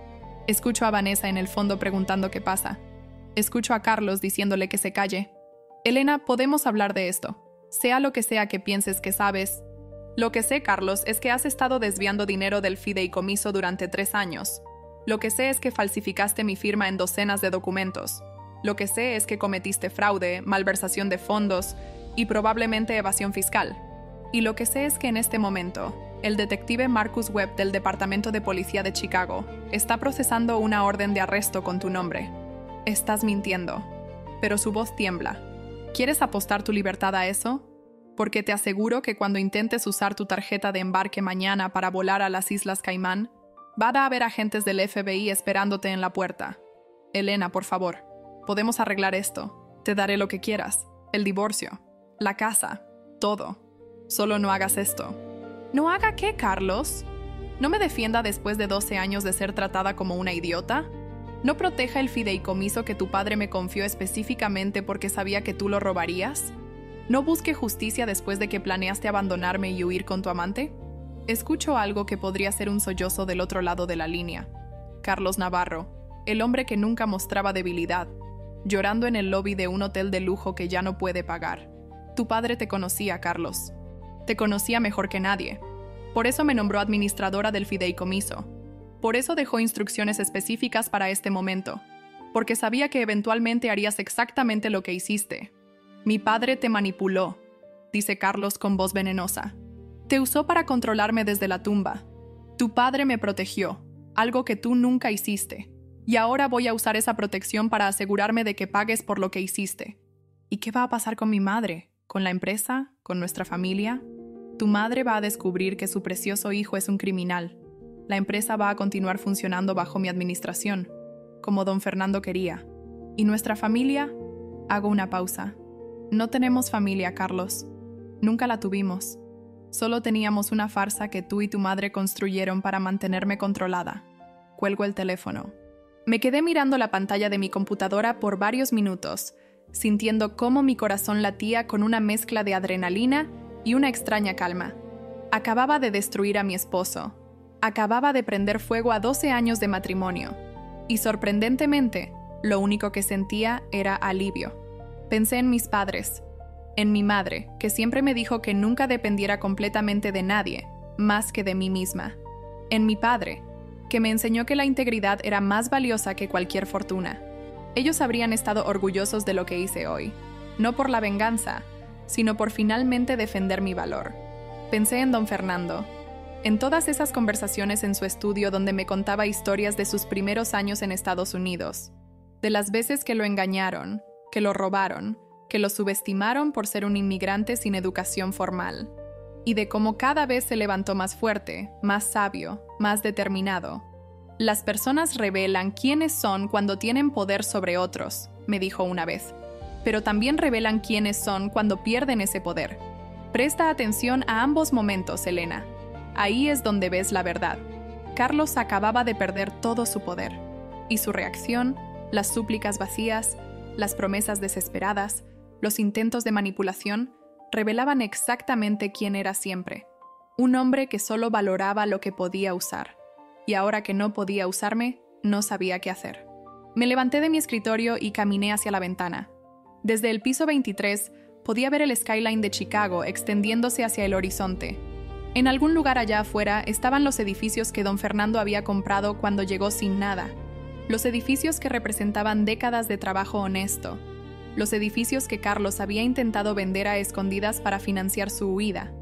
Escucho a Vanessa en el fondo preguntando qué pasa. Escucho a Carlos diciéndole que se calle. Elena, podemos hablar de esto. Sea lo que sea que pienses que sabes. Lo que sé, Carlos, es que has estado desviando dinero del fideicomiso durante 3 años. Lo que sé es que falsificaste mi firma en docenas de documentos. Lo que sé es que cometiste fraude, malversación de fondos y probablemente evasión fiscal. Y lo que sé es que en este momento, el detective Marcus Webb del Departamento de Policía de Chicago está procesando una orden de arresto con tu nombre. Estás mintiendo, pero su voz tiembla. ¿Quieres apostar tu libertad a eso? Porque te aseguro que cuando intentes usar tu tarjeta de embarque mañana para volar a las Islas Caimán, va a haber agentes del FBI esperándote en la puerta. Elena, por favor, podemos arreglar esto. Te daré lo que quieras. El divorcio, la casa, todo. Solo no hagas esto. ¿No haga qué, Carlos? ¿No me defienda después de 12 años de ser tratada como una idiota? ¿No proteja el fideicomiso que tu padre me confió específicamente porque sabía que tú lo robarías? ¿No busque justicia después de que planeaste abandonarme y huir con tu amante? Escucho algo que podría ser un sollozo del otro lado de la línea. Carlos Navarro, el hombre que nunca mostraba debilidad, llorando en el lobby de un hotel de lujo que ya no puede pagar. Tu padre te conocía, Carlos. Te conocía mejor que nadie. Por eso me nombró administradora del fideicomiso. Por eso dejó instrucciones específicas para este momento. Porque sabía que eventualmente harías exactamente lo que hiciste. Mi padre te manipuló, dice Carlos con voz venenosa. Te usó para controlarme desde la tumba. Tu padre me protegió, algo que tú nunca hiciste. Y ahora voy a usar esa protección para asegurarme de que pagues por lo que hiciste. ¿Y qué va a pasar con mi madre? ¿Con la empresa? ¿Con nuestra familia? Tu madre va a descubrir que su precioso hijo es un criminal. La empresa va a continuar funcionando bajo mi administración, como don Fernando quería. ¿Y nuestra familia? Hago una pausa. No tenemos familia, Carlos. Nunca la tuvimos. Solo teníamos una farsa que tú y tu madre construyeron para mantenerme controlada. Cuelgo el teléfono. Me quedé mirando la pantalla de mi computadora por varios minutos, sintiendo cómo mi corazón latía con una mezcla de adrenalina y una extraña calma. Acababa de destruir a mi esposo. Acababa de prender fuego a 12 años de matrimonio. Y sorprendentemente, lo único que sentía era alivio. Pensé en mis padres, en mi madre, que siempre me dijo que nunca dependiera completamente de nadie, más que de mí misma. En mi padre, que me enseñó que la integridad era más valiosa que cualquier fortuna. Ellos habrían estado orgullosos de lo que hice hoy, no por la venganza, sino por finalmente defender mi valor. Pensé en don Fernando, en todas esas conversaciones en su estudio donde me contaba historias de sus primeros años en Estados Unidos, de las veces que lo engañaron, que lo robaron, que lo subestimaron por ser un inmigrante sin educación formal, y de cómo cada vez se levantó más fuerte, más sabio, más determinado. Las personas revelan quiénes son cuando tienen poder sobre otros, me dijo una vez, pero también revelan quiénes son cuando pierden ese poder. Presta atención a ambos momentos, Elena. Ahí es donde ves la verdad. Carlos acababa de perder todo su poder, y su reacción, las súplicas vacías, las promesas desesperadas, los intentos de manipulación, revelaban exactamente quién era siempre. Un hombre que solo valoraba lo que podía usar. Y ahora que no podía usarme, no sabía qué hacer. Me levanté de mi escritorio y caminé hacia la ventana. Desde el piso 23, podía ver el skyline de Chicago extendiéndose hacia el horizonte. En algún lugar allá afuera estaban los edificios que don Fernando había comprado cuando llegó sin nada. Los edificios que representaban décadas de trabajo honesto. Los edificios que Carlos había intentado vender a escondidas para financiar su huida.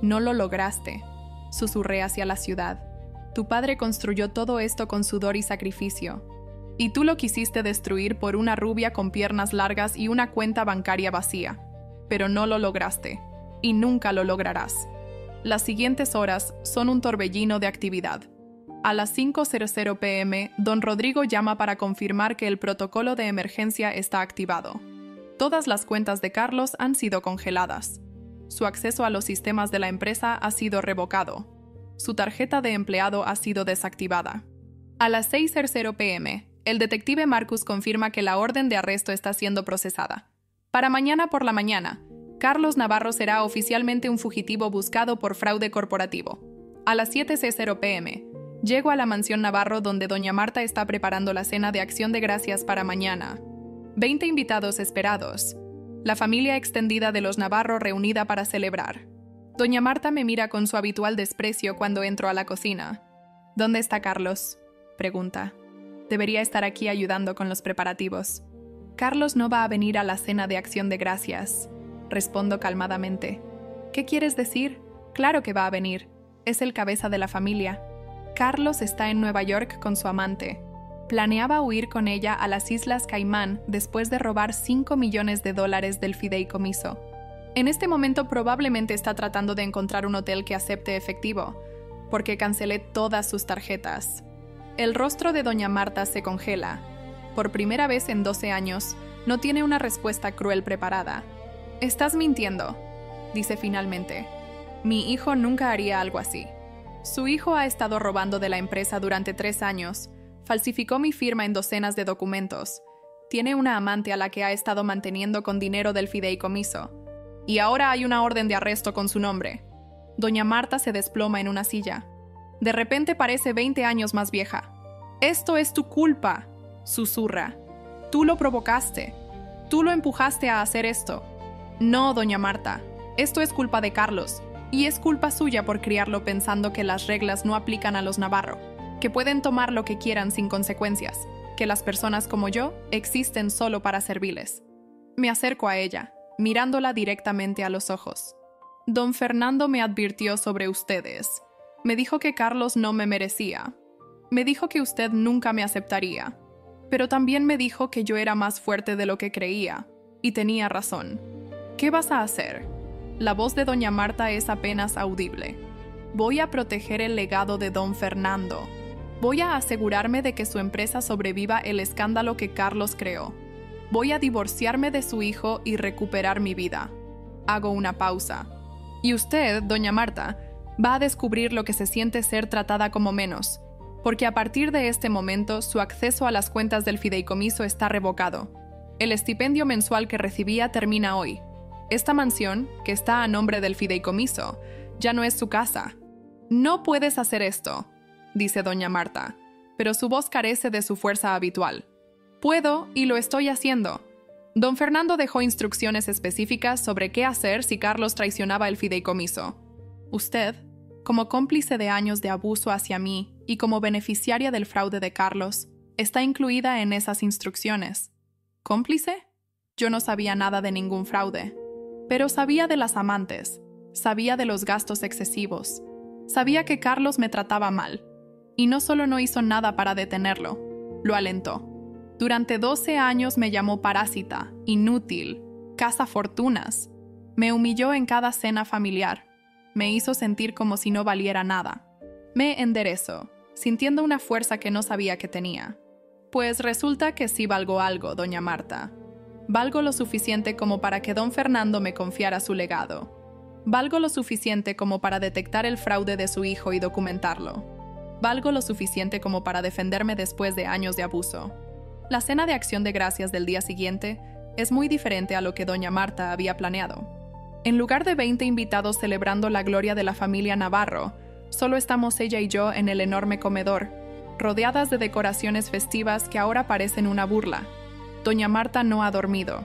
No lo lograste, susurré hacia la ciudad. Tu padre construyó todo esto con sudor y sacrificio. Y tú lo quisiste destruir por una rubia con piernas largas y una cuenta bancaria vacía. Pero no lo lograste, y nunca lo lograrás. Las siguientes horas son un torbellino de actividad. A las 5:00 p.m., don Rodrigo llama para confirmar que el protocolo de emergencia está activado. Todas las cuentas de Carlos han sido congeladas. Su acceso a los sistemas de la empresa ha sido revocado. Su tarjeta de empleado ha sido desactivada. A las 6:00 p.m., el detective Marcus confirma que la orden de arresto está siendo procesada. Para mañana por la mañana, Carlos Navarro será oficialmente un fugitivo buscado por fraude corporativo. A las 7:00 p.m., llego a la mansión Navarro donde doña Marta está preparando la cena de acción de gracias para mañana. 20 invitados esperados. La familia extendida de los Navarro reunida para celebrar. Doña Marta me mira con su habitual desprecio cuando entro a la cocina. ¿Dónde está Carlos?, pregunta. Debería estar aquí ayudando con los preparativos. Carlos no va a venir a la cena de acción de gracias, respondo calmadamente. ¿Qué quieres decir? Claro que va a venir. Es el cabeza de la familia. Carlos está en Nueva York con su amante. Planeaba huir con ella a las Islas Caimán después de robar $5 millones del fideicomiso. En este momento probablemente está tratando de encontrar un hotel que acepte efectivo, porque cancelé todas sus tarjetas. El rostro de doña Marta se congela. Por primera vez en 12 años, no tiene una respuesta cruel preparada. «Estás mintiendo», dice finalmente. «Mi hijo nunca haría algo así. Su hijo ha estado robando de la empresa durante 3 años, falsificó mi firma en docenas de documentos, tiene una amante a la que ha estado manteniendo con dinero del fideicomiso, y ahora hay una orden de arresto con su nombre». Doña Marta se desploma en una silla. De repente parece 20 años más vieja. «Esto es tu culpa», susurra. «Tú lo provocaste. Tú lo empujaste a hacer esto». «No, doña Marta. Esto es culpa de Carlos. Y es culpa suya por criarlo pensando que las reglas no aplican a los Navarro, que pueden tomar lo que quieran sin consecuencias, que las personas como yo existen solo para servirles». Me acerco a ella, mirándola directamente a los ojos. «Don Fernando me advirtió sobre ustedes. Me dijo que Carlos no me merecía. Me dijo que usted nunca me aceptaría. Pero también me dijo que yo era más fuerte de lo que creía. Y tenía razón. ¿Qué vas a hacer?». La voz de doña Marta es apenas audible. «Voy a proteger el legado de don Fernando. Voy a asegurarme de que su empresa sobreviva el escándalo que Carlos creó. Voy a divorciarme de su hijo y recuperar mi vida». Hago una pausa. «Y usted, doña Marta, va a descubrir lo que se siente ser tratada como menos, porque a partir de este momento su acceso a las cuentas del fideicomiso está revocado. El estipendio mensual que recibía termina hoy. Esta mansión, que está a nombre del fideicomiso, ya no es su casa». «No puedes hacer esto», dice doña Marta, pero su voz carece de su fuerza habitual. «Puedo y lo estoy haciendo. Don Fernando dejó instrucciones específicas sobre qué hacer si Carlos traicionaba el fideicomiso. Usted, como cómplice de años de abuso hacia mí y como beneficiaria del fraude de Carlos, está incluida en esas instrucciones». ¿Cómplice? Yo no sabía nada de ningún fraude. Pero sabía de las amantes, sabía de los gastos excesivos, sabía que Carlos me trataba mal. Y no solo no hizo nada para detenerlo, lo alentó. Durante 12 años me llamó parásita, inútil, cazafortunas. Me humilló en cada cena familiar. Me hizo sentir como si no valiera nada. Me enderezó, sintiendo una fuerza que no sabía que tenía. Pues resulta que sí valgo algo, doña Marta. Valgo lo suficiente como para que don Fernando me confiara su legado. Valgo lo suficiente como para detectar el fraude de su hijo y documentarlo. Valgo lo suficiente como para defenderme después de años de abuso. La cena de acción de gracias del día siguiente es muy diferente a lo que doña Marta había planeado. En lugar de 20 invitados celebrando la gloria de la familia Navarro, solo estamos ella y yo en el enorme comedor, rodeadas de decoraciones festivas que ahora parecen una burla. Doña Marta no ha dormido.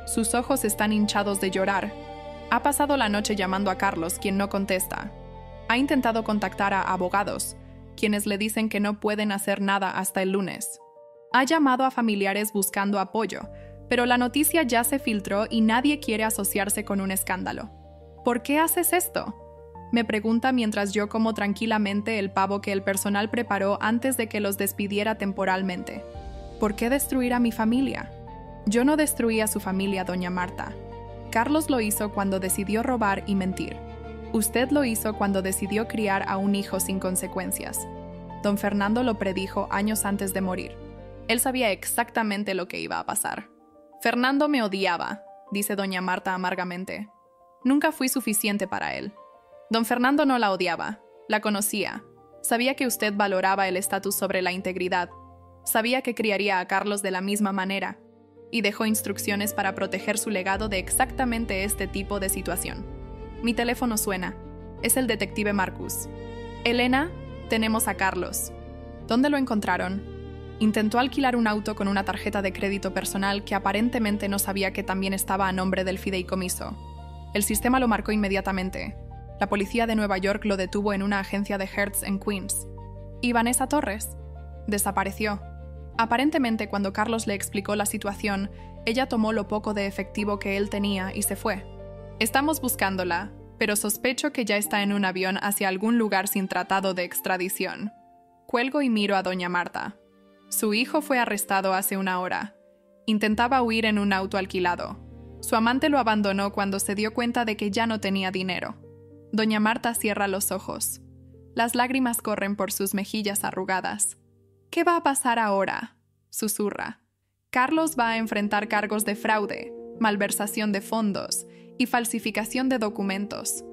Sus ojos están hinchados de llorar. Ha pasado la noche llamando a Carlos, quien no contesta. Ha intentado contactar a abogados, quienes le dicen que no pueden hacer nada hasta el lunes. Ha llamado a familiares buscando apoyo, pero la noticia ya se filtró y nadie quiere asociarse con un escándalo. ¿Por qué haces esto? Me pregunta mientras yo como tranquilamente el pavo que el personal preparó antes de que los despidiera temporalmente. ¿Por qué destruir a mi familia? Yo no destruí a su familia, doña Marta. Carlos lo hizo cuando decidió robar y mentir. Usted lo hizo cuando decidió criar a un hijo sin consecuencias. Don Fernando lo predijo años antes de morir. Él sabía exactamente lo que iba a pasar. Fernando me odiaba, dice doña Marta amargamente. Nunca fui suficiente para él. Don Fernando no la odiaba, la conocía. Sabía que usted valoraba el estatus sobre la integridad. Sabía que criaría a Carlos de la misma manera, y dejó instrucciones para proteger su legado de exactamente este tipo de situación. Mi teléfono suena. Es el detective Marcus. Elena, tenemos a Carlos. ¿Dónde lo encontraron? Intentó alquilar un auto con una tarjeta de crédito personal que aparentemente no sabía que también estaba a nombre del fideicomiso. El sistema lo marcó inmediatamente. La policía de Nueva York lo detuvo en una agencia de Hertz en Queens. ¿Y Vanessa Torres? Desapareció. Aparentemente, cuando Carlos le explicó la situación, ella tomó lo poco de efectivo que él tenía y se fue. Estamos buscándola, pero sospecho que ya está en un avión hacia algún lugar sin tratado de extradición. Cuelgo y miro a doña Marta. Su hijo fue arrestado hace una hora. Intentaba huir en un auto alquilado. Su amante lo abandonó cuando se dio cuenta de que ya no tenía dinero. Doña Marta cierra los ojos. Las lágrimas corren por sus mejillas arrugadas. ¿Qué va a pasar ahora?, susurra. Carlos va a enfrentar cargos de fraude, malversación de fondos y falsificación de documentos.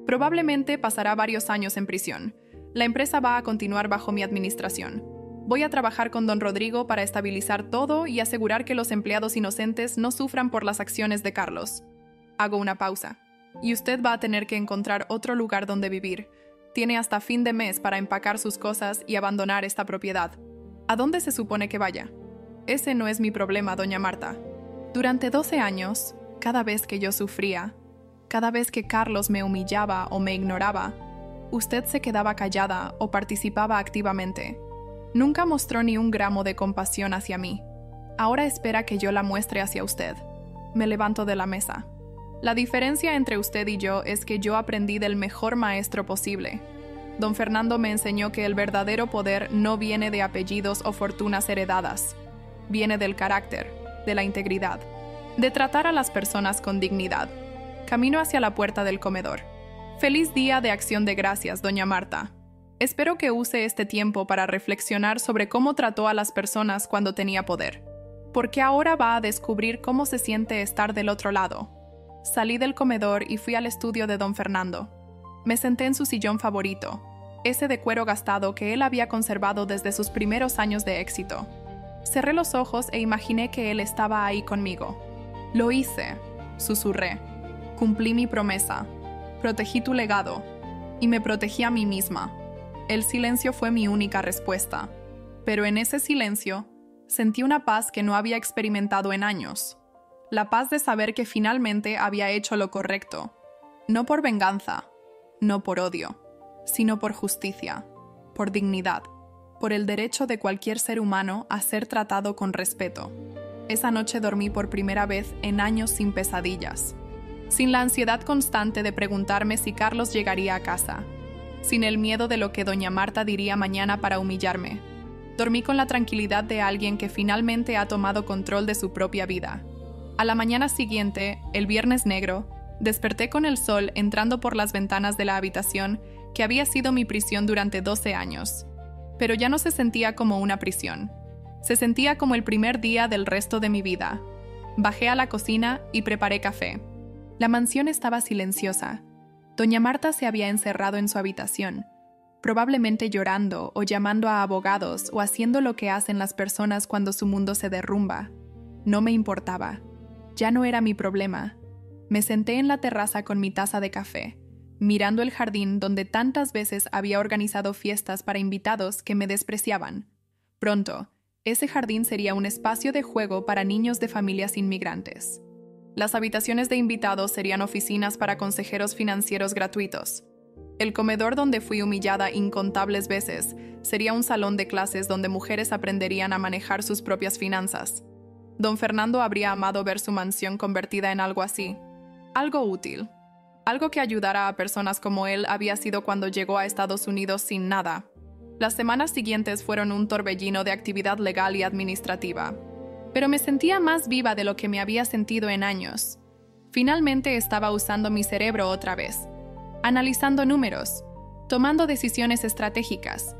Probablemente pasará varios años en prisión. La empresa va a continuar bajo mi administración. Voy a trabajar con don Rodrigo para estabilizar todo y asegurar que los empleados inocentes no sufran por las acciones de Carlos. Hago una pausa. Y usted va a tener que encontrar otro lugar donde vivir. Tiene hasta fin de mes para empacar sus cosas y abandonar esta propiedad. ¿A dónde se supone que vaya? Ese no es mi problema, doña Marta. Durante 12 años, cada vez que yo sufría, cada vez que Carlos me humillaba o me ignoraba, usted se quedaba callada o participaba activamente. Nunca mostró ni un gramo de compasión hacia mí. Ahora espera que yo la muestre hacia usted. Me levanto de la mesa. La diferencia entre usted y yo es que yo aprendí del mejor maestro posible. Don Fernando me enseñó que el verdadero poder no viene de apellidos o fortunas heredadas. Viene del carácter, de la integridad, de tratar a las personas con dignidad. Camino hacia la puerta del comedor. Feliz día de Acción de Gracias, doña Marta. Espero que use este tiempo para reflexionar sobre cómo trató a las personas cuando tenía poder. Porque ahora va a descubrir cómo se siente estar del otro lado. Salí del comedor y fui al estudio de don Fernando. Me senté en su sillón favorito, ese de cuero gastado que él había conservado desde sus primeros años de éxito. Cerré los ojos e imaginé que él estaba ahí conmigo. Lo hice, susurré. Cumplí mi promesa. Protegí tu legado. Y me protegí a mí misma. El silencio fue mi única respuesta. Pero en ese silencio, sentí una paz que no había experimentado en años. La paz de saber que finalmente había hecho lo correcto. No por venganza, no por odio, sino por justicia, por dignidad, por el derecho de cualquier ser humano a ser tratado con respeto. Esa noche dormí por primera vez en años sin pesadillas, sin la ansiedad constante de preguntarme si Carlos llegaría a casa, sin el miedo de lo que doña Marta diría mañana para humillarme. Dormí con la tranquilidad de alguien que finalmente ha tomado control de su propia vida. A la mañana siguiente, el viernes negro, desperté con el sol entrando por las ventanas de la habitación que había sido mi prisión durante 12 años. Pero ya no se sentía como una prisión. Se sentía como el primer día del resto de mi vida. Bajé a la cocina y preparé café. La mansión estaba silenciosa. Doña Marta se había encerrado en su habitación, probablemente llorando o llamando a abogados o haciendo lo que hacen las personas cuando su mundo se derrumba. No me importaba. Ya no era mi problema. Me senté en la terraza con mi taza de café, mirando el jardín donde tantas veces había organizado fiestas para invitados que me despreciaban. Pronto, ese jardín sería un espacio de juego para niños de familias inmigrantes. Las habitaciones de invitados serían oficinas para consejeros financieros gratuitos. El comedor donde fui humillada incontables veces sería un salón de clases donde mujeres aprenderían a manejar sus propias finanzas. Don Fernando habría amado ver su mansión convertida en algo así. Algo útil. Algo que ayudara a personas como él había sido cuando llegó a Estados Unidos sin nada. Las semanas siguientes fueron un torbellino de actividad legal y administrativa. Pero me sentía más viva de lo que me había sentido en años. Finalmente estaba usando mi cerebro otra vez, analizando números, tomando decisiones estratégicas,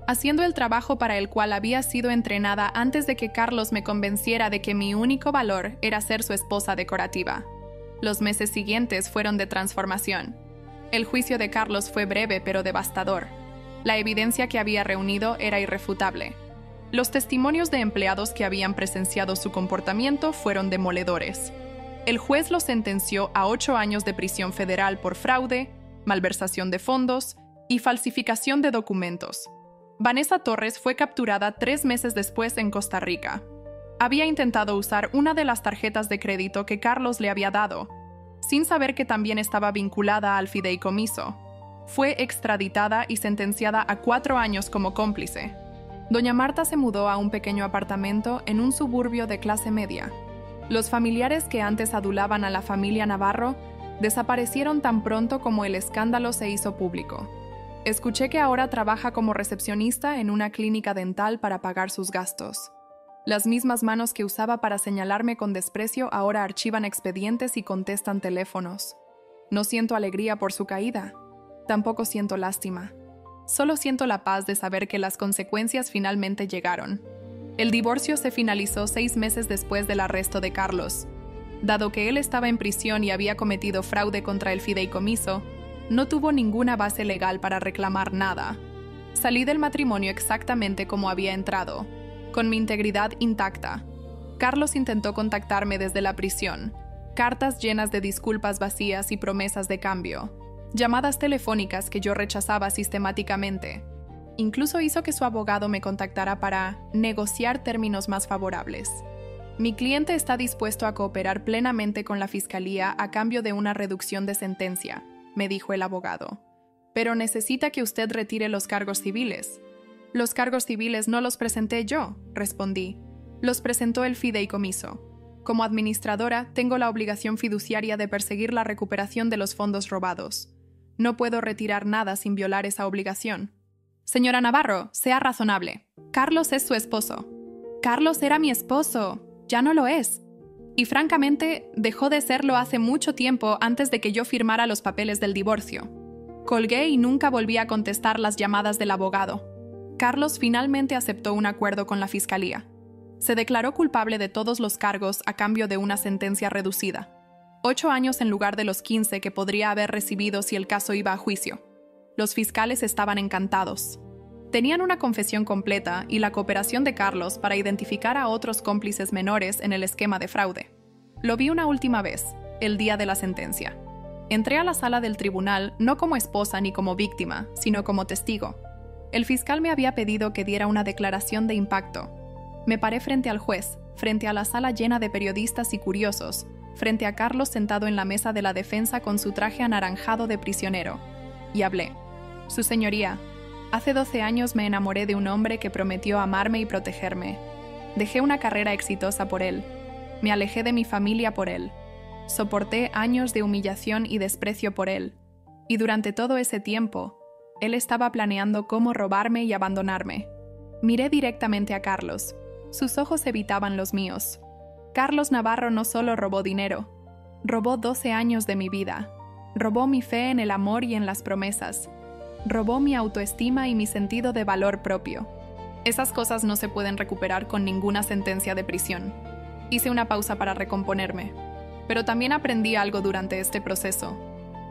haciendo el trabajo para el cual había sido entrenada antes de que Carlos me convenciera de que mi único valor era ser su esposa decorativa. Los meses siguientes fueron de transformación. El juicio de Carlos fue breve pero devastador. La evidencia que había reunido era irrefutable. Los testimonios de empleados que habían presenciado su comportamiento fueron demoledores. El juez lo sentenció a 8 años de prisión federal por fraude, malversación de fondos y falsificación de documentos. Vanessa Torres fue capturada 3 meses después en Costa Rica. Había intentado usar una de las tarjetas de crédito que Carlos le había dado, sin saber que también estaba vinculada al fideicomiso. Fue extraditada y sentenciada a 4 años como cómplice. Doña Marta se mudó a un pequeño apartamento en un suburbio de clase media. Los familiares que antes adulaban a la familia Navarro desaparecieron tan pronto como el escándalo se hizo público. Escuché que ahora trabaja como recepcionista en una clínica dental para pagar sus gastos. Las mismas manos que usaba para señalarme con desprecio ahora archivan expedientes y contestan teléfonos. No siento alegría por su caída. Tampoco siento lástima. Solo siento la paz de saber que las consecuencias finalmente llegaron. El divorcio se finalizó 6 meses después del arresto de Carlos. Dado que él estaba en prisión y había cometido fraude contra el fideicomiso, no tuvo ninguna base legal para reclamar nada. Salí del matrimonio exactamente como había entrado, con mi integridad intacta. Carlos intentó contactarme desde la prisión, cartas llenas de disculpas vacías y promesas de cambio, llamadas telefónicas que yo rechazaba sistemáticamente. Incluso hizo que su abogado me contactara para negociar términos más favorables. Mi cliente está dispuesto a cooperar plenamente con la fiscalía a cambio de una reducción de sentencia, me dijo el abogado. Pero necesita que usted retire los cargos civiles. Los cargos civiles no los presenté yo, respondí. Los presentó el fideicomiso. Como administradora, tengo la obligación fiduciaria de perseguir la recuperación de los fondos robados. No puedo retirar nada sin violar esa obligación. Señora Navarro, sea razonable. Carlos es su esposo. Carlos era mi esposo. Ya no lo es. Y francamente, dejó de serlo hace mucho tiempo antes de que yo firmara los papeles del divorcio. Colgué y nunca volví a contestar las llamadas del abogado. Carlos finalmente aceptó un acuerdo con la fiscalía. Se declaró culpable de todos los cargos a cambio de una sentencia reducida. 8 años en lugar de los 15 que podría haber recibido si el caso iba a juicio. Los fiscales estaban encantados. Tenían una confesión completa y la cooperación de Carlos para identificar a otros cómplices menores en el esquema de fraude. Lo vi una última vez, el día de la sentencia. Entré a la sala del tribunal no como esposa ni como víctima, sino como testigo. El fiscal me había pedido que diera una declaración de impacto. Me paré frente al juez, frente a la sala llena de periodistas y curiosos, frente a Carlos sentado en la mesa de la defensa con su traje anaranjado de prisionero. Y hablé. Su señoría, hace 12 años me enamoré de un hombre que prometió amarme y protegerme. Dejé una carrera exitosa por él. Me alejé de mi familia por él. Soporté años de humillación y desprecio por él. Y durante todo ese tiempo, él estaba planeando cómo robarme y abandonarme. Miré directamente a Carlos. Sus ojos evitaban los míos. Carlos Navarro no solo robó dinero, robó 12 años de mi vida. Robó mi fe en el amor y en las promesas. Robó mi autoestima y mi sentido de valor propio. Esas cosas no se pueden recuperar con ninguna sentencia de prisión. Hice una pausa para recomponerme. Pero también aprendí algo durante este proceso.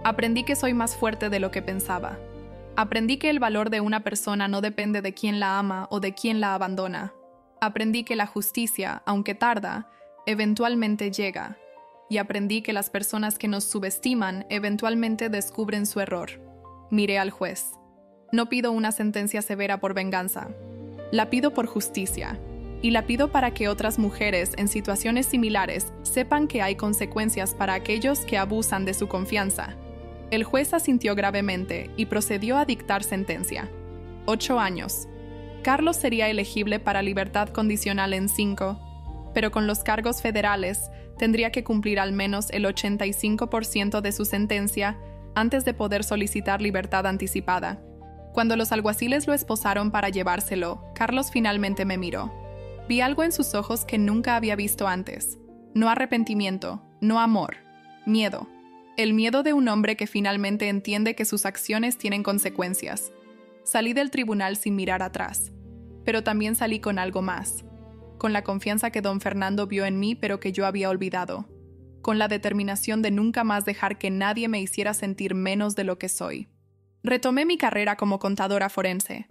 Aprendí que soy más fuerte de lo que pensaba. Aprendí que el valor de una persona no depende de quién la ama o de quién la abandona. Aprendí que la justicia, aunque tarda, eventualmente llega. Y aprendí que las personas que nos subestiman eventualmente descubren su error. Miré al juez. No pido una sentencia severa por venganza. La pido por justicia. Y la pido para que otras mujeres en situaciones similares sepan que hay consecuencias para aquellos que abusan de su confianza. El juez asintió gravemente y procedió a dictar sentencia. 8 años. Carlos sería elegible para libertad condicional en 5. pero con los cargos federales tendría que cumplir al menos el 85% de su sentencia antes de poder solicitar libertad anticipada. Cuando los alguaciles lo esposaron para llevárselo, Carlos finalmente me miró. Vi algo en sus ojos que nunca había visto antes. No arrepentimiento, no amor, miedo. El miedo de un hombre que finalmente entiende que sus acciones tienen consecuencias. Salí del tribunal sin mirar atrás, pero también salí con algo más, con la confianza que don Fernando vio en mí pero que yo había olvidado, con la determinación de nunca más dejar que nadie me hiciera sentir menos de lo que soy. Retomé mi carrera como contadora forense.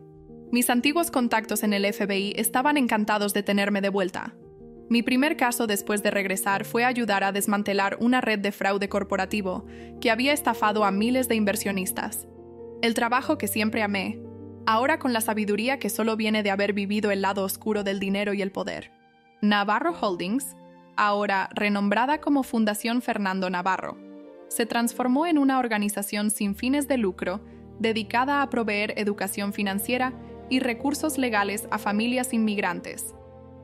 Mis antiguos contactos en el FBI estaban encantados de tenerme de vuelta. Mi primer caso después de regresar fue ayudar a desmantelar una red de fraude corporativo que había estafado a miles de inversionistas. El trabajo que siempre amé, ahora con la sabiduría que solo viene de haber vivido el lado oscuro del dinero y el poder. Navarro Holdings, ahora renombrada como Fundación Fernando Navarro, se transformó en una organización sin fines de lucro dedicada a proveer educación financiera y recursos legales a familias inmigrantes.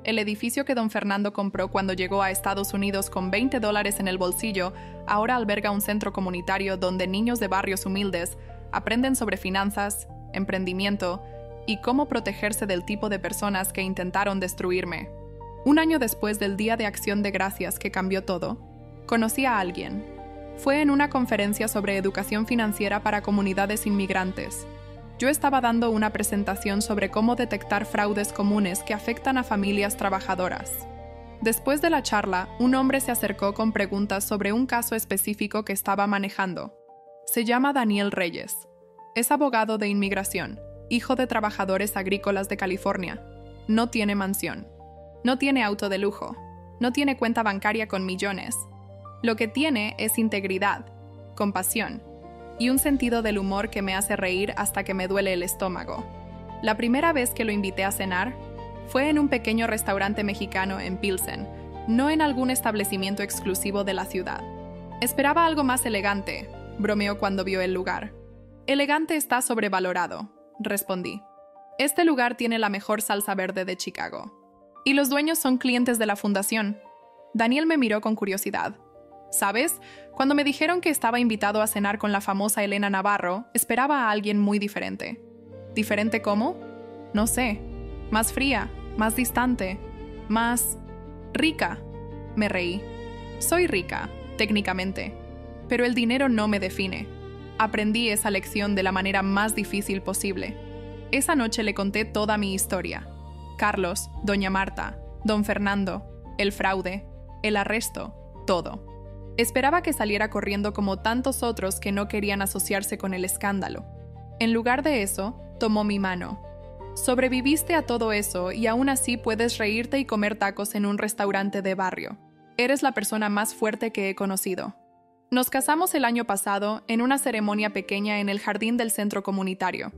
El edificio que don Fernando compró cuando llegó a Estados Unidos con $20 en el bolsillo ahora alberga un centro comunitario donde niños de barrios humildes aprenden sobre finanzas, emprendimiento y cómo protegerse del tipo de personas que intentaron destruirme. Un año después del Día de Acción de Gracias que cambió todo, conocí a alguien. Fue en una conferencia sobre educación financiera para comunidades inmigrantes. Yo estaba dando una presentación sobre cómo detectar fraudes comunes que afectan a familias trabajadoras. Después de la charla, un hombre se acercó con preguntas sobre un caso específico que estaba manejando. Se llama Daniel Reyes. Es abogado de inmigración, hijo de trabajadores agrícolas de California. No tiene mansión. No tiene auto de lujo. No tiene cuenta bancaria con millones. Lo que tiene es integridad, compasión y un sentido del humor que me hace reír hasta que me duele el estómago. La primera vez que lo invité a cenar fue en un pequeño restaurante mexicano en Pilsen, no en algún establecimiento exclusivo de la ciudad. Esperaba algo más elegante, bromeó cuando vio el lugar. Elegante está sobrevalorado, respondí. Este lugar tiene la mejor salsa verde de Chicago. Y los dueños son clientes de la fundación. Daniel me miró con curiosidad. ¿Sabes? Cuando me dijeron que estaba invitado a cenar con la famosa Elena Navarro, esperaba a alguien muy diferente. ¿Diferente cómo? No sé. Más fría, más distante, más rica. Me reí. Soy rica, técnicamente, pero el dinero no me define. Aprendí esa lección de la manera más difícil posible. Esa noche le conté toda mi historia. Carlos, doña Marta, don Fernando, el fraude, el arresto, todo. Esperaba que saliera corriendo como tantos otros que no querían asociarse con el escándalo. En lugar de eso, tomó mi mano. Sobreviviste a todo eso y aún así puedes reírte y comer tacos en un restaurante de barrio. Eres la persona más fuerte que he conocido. Nos casamos el año pasado en una ceremonia pequeña en el jardín del centro comunitario.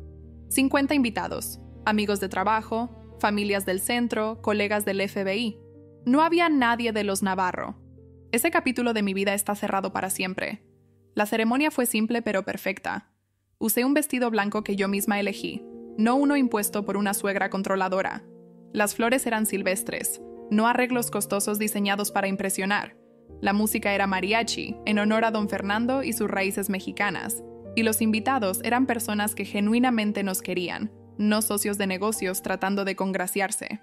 50 invitados, amigos de trabajo, familias del centro, colegas del FBI. No había nadie de los Navarro. Ese capítulo de mi vida está cerrado para siempre. La ceremonia fue simple pero perfecta. Usé un vestido blanco que yo misma elegí, no uno impuesto por una suegra controladora. Las flores eran silvestres, no arreglos costosos diseñados para impresionar. La música era mariachi, en honor a don Fernando y sus raíces mexicanas, y los invitados eran personas que genuinamente nos querían, no socios de negocios tratando de congraciarse.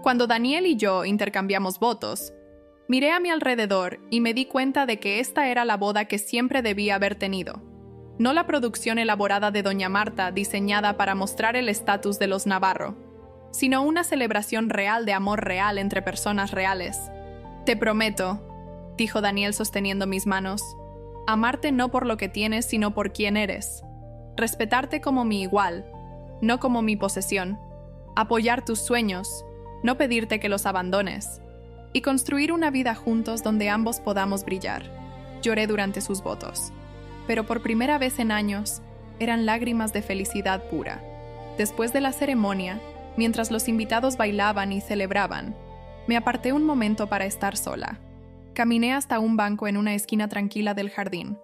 Cuando Daniel y yo intercambiamos votos, miré a mi alrededor y me di cuenta de que esta era la boda que siempre debía haber tenido. No la producción elaborada de doña Marta diseñada para mostrar el estatus de los Navarro, sino una celebración real de amor real entre personas reales. Te prometo, dijo Daniel sosteniendo mis manos, amarte no por lo que tienes sino por quién eres. Respetarte como mi igual, no como mi posesión. Apoyar tus sueños, no pedirte que los abandones. Y construir una vida juntos donde ambos podamos brillar. Lloré durante sus votos. Pero por primera vez en años, eran lágrimas de felicidad pura. Después de la ceremonia, mientras los invitados bailaban y celebraban, me aparté un momento para estar sola. Caminé hasta un banco en una esquina tranquila del jardín.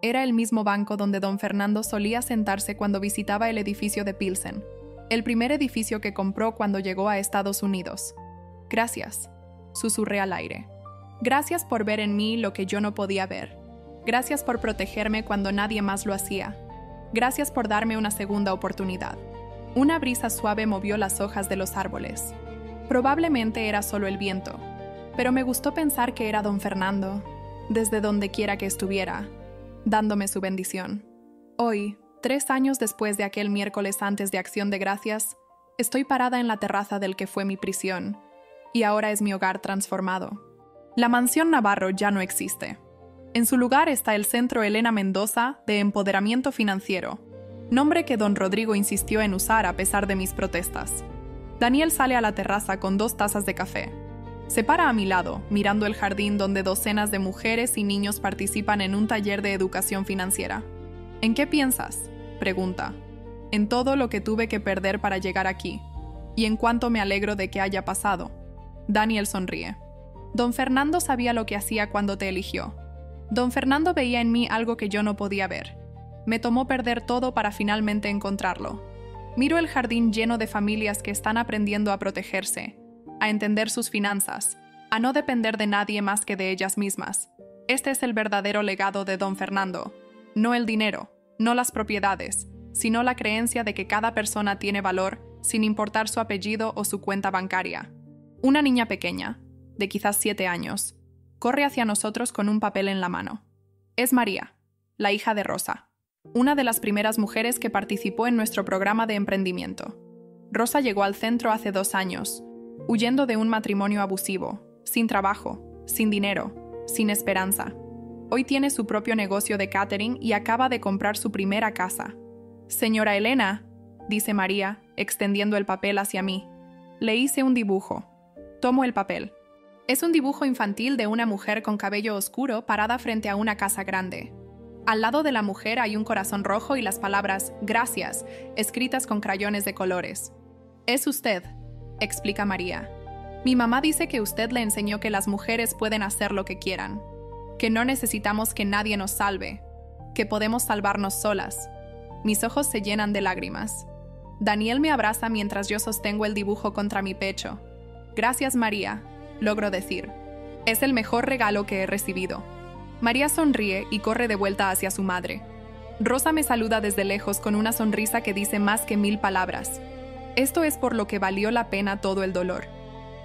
Era el mismo banco donde don Fernando solía sentarse cuando visitaba el edificio de Pilsen, el primer edificio que compró cuando llegó a Estados Unidos. Gracias, susurré al aire. Gracias por ver en mí lo que yo no podía ver. Gracias por protegerme cuando nadie más lo hacía. Gracias por darme una segunda oportunidad. Una brisa suave movió las hojas de los árboles. Probablemente era solo el viento, pero me gustó pensar que era don Fernando, desde donde quiera que estuviera, dándome su bendición. Hoy, 3 años después de aquel miércoles antes de Acción de Gracias, estoy parada en la terraza del que fue mi prisión, y ahora es mi hogar transformado. La mansión Navarro ya no existe. En su lugar está el Centro Elena Mendoza de Empoderamiento Financiero, nombre que don Rodrigo insistió en usar a pesar de mis protestas. Daniel sale a la terraza con 2 tazas de café. Se para a mi lado, mirando el jardín donde docenas de mujeres y niños participan en un taller de educación financiera. ¿En qué piensas?, pregunta. En todo lo que tuve que perder para llegar aquí, y en cuánto me alegro de que haya pasado. Daniel sonríe. Don Fernando sabía lo que hacía cuando te eligió. Don Fernando veía en mí algo que yo no podía ver. Me tomó perder todo para finalmente encontrarlo. Miro el jardín lleno de familias que están aprendiendo a protegerse, a entender sus finanzas, a no depender de nadie más que de ellas mismas. Este es el verdadero legado de don Fernando. No el dinero, no las propiedades, sino la creencia de que cada persona tiene valor sin importar su apellido o su cuenta bancaria. Una niña pequeña, de quizás 7 años, corre hacia nosotros con un papel en la mano. Es María, la hija de Rosa, una de las primeras mujeres que participó en nuestro programa de emprendimiento. Rosa llegó al centro hace 2 años, huyendo de un matrimonio abusivo, sin trabajo, sin dinero, sin esperanza. Hoy tiene su propio negocio de catering y acaba de comprar su primera casa. Señora Elena, dice María, extendiendo el papel hacia mí. Le hice un dibujo. Tomo el papel. Es un dibujo infantil de una mujer con cabello oscuro parada frente a una casa grande. Al lado de la mujer hay un corazón rojo y las palabras «Gracias» escritas con crayones de colores. Es usted, explica María. Mi mamá dice que usted le enseñó que las mujeres pueden hacer lo que quieran, que no necesitamos que nadie nos salve, que podemos salvarnos solas. Mis ojos se llenan de lágrimas. Daniel me abraza mientras yo sostengo el dibujo contra mi pecho. Gracias, María, logro decir. Es el mejor regalo que he recibido. María sonríe y corre de vuelta hacia su madre. Rosa me saluda desde lejos con una sonrisa que dice más que 1000 palabras. Esto es por lo que valió la pena todo el dolor.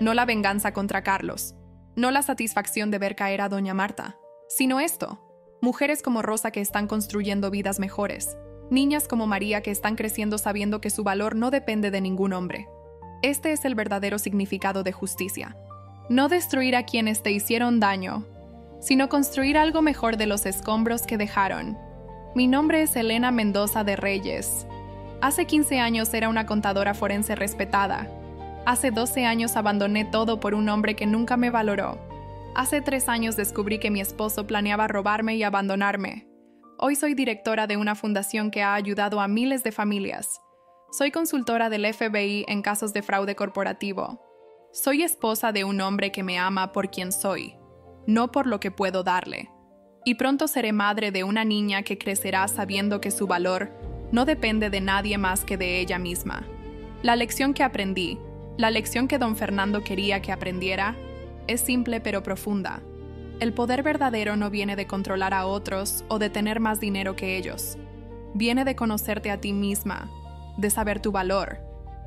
No la venganza contra Carlos, no la satisfacción de ver caer a doña Marta, sino esto. Mujeres como Rosa que están construyendo vidas mejores. Niñas como María que están creciendo sabiendo que su valor no depende de ningún hombre. Este es el verdadero significado de justicia. No destruir a quienes te hicieron daño, sino construir algo mejor de los escombros que dejaron. Mi nombre es Elena Mendoza de Reyes. Hace 15 años era una contadora forense respetada. Hace 12 años abandoné todo por un hombre que nunca me valoró. Hace 3 años descubrí que mi esposo planeaba robarme y abandonarme. Hoy soy directora de una fundación que ha ayudado a miles de familias. Soy consultora del FBI en casos de fraude corporativo. Soy esposa de un hombre que me ama por quien soy, no por lo que puedo darle. Y pronto seré madre de una niña que crecerá sabiendo que su valor no depende de nadie más que de ella misma. La lección que aprendí, la lección que don Fernando quería que aprendiera, es simple pero profunda. El poder verdadero no viene de controlar a otros o de tener más dinero que ellos. Viene de conocerte a ti misma, de saber tu valor,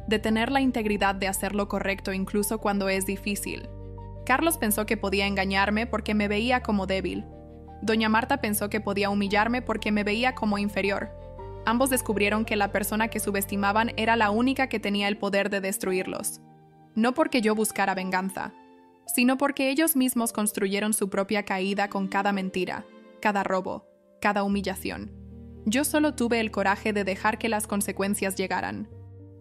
de tener la integridad de hacer lo correcto incluso cuando es difícil. Carlos pensó que podía engañarme porque me veía como débil. Doña Marta pensó que podía humillarme porque me veía como inferior. Ambos descubrieron que la persona que subestimaban era la única que tenía el poder de destruirlos. No porque yo buscara venganza, sino porque ellos mismos construyeron su propia caída con cada mentira, cada robo, cada humillación. Yo solo tuve el coraje de dejar que las consecuencias llegaran.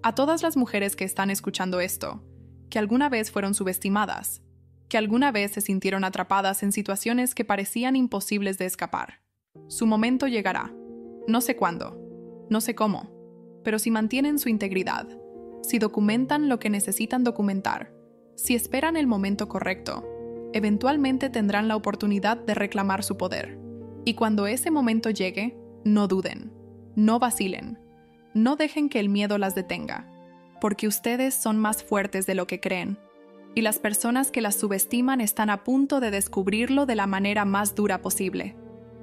A todas las mujeres que están escuchando esto, que alguna vez fueron subestimadas, que alguna vez se sintieron atrapadas en situaciones que parecían imposibles de escapar. Su momento llegará. No sé cuándo, no sé cómo, pero si mantienen su integridad, si documentan lo que necesitan documentar, si esperan el momento correcto, eventualmente tendrán la oportunidad de reclamar su poder. Y cuando ese momento llegue, no duden, no vacilen, no dejen que el miedo las detenga, porque ustedes son más fuertes de lo que creen. y las personas que las subestiman están a punto de descubrirlo de la manera más dura posible.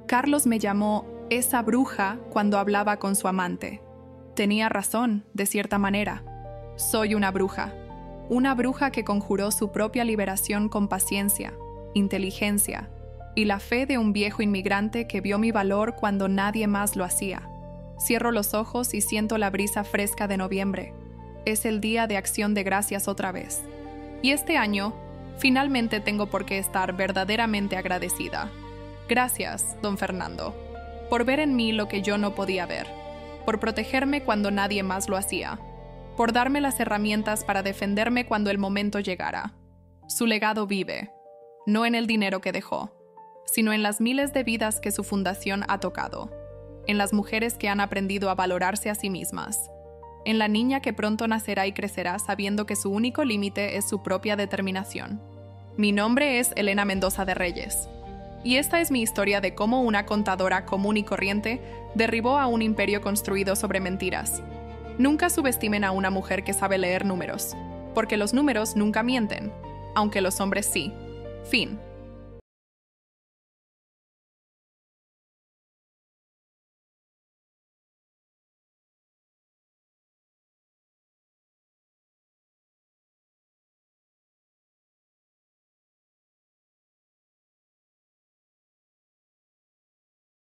Carlos me llamó esa bruja cuando hablaba con su amante. Tenía razón, de cierta manera. Soy una bruja que conjuró su propia liberación con paciencia, inteligencia y la fe de un viejo inmigrante que vio mi valor cuando nadie más lo hacía. Cierro los ojos y siento la brisa fresca de noviembre. Es el día de Acción de Gracias otra vez. Y este año, finalmente tengo por qué estar verdaderamente agradecida. Gracias, don Fernando, por ver en mí lo que yo no podía ver, por protegerme cuando nadie más lo hacía, por darme las herramientas para defenderme cuando el momento llegara. Su legado vive, no en el dinero que dejó, sino en las miles de vidas que su fundación ha tocado, en las mujeres que han aprendido a valorarse a sí mismas, en la niña que pronto nacerá y crecerá sabiendo que su único límite es su propia determinación. Mi nombre es Elena Mendoza de Reyes, y esta es mi historia de cómo una contadora común y corriente derribó a un imperio construido sobre mentiras. Nunca subestimen a una mujer que sabe leer números, porque los números nunca mienten, aunque los hombres sí. Fin.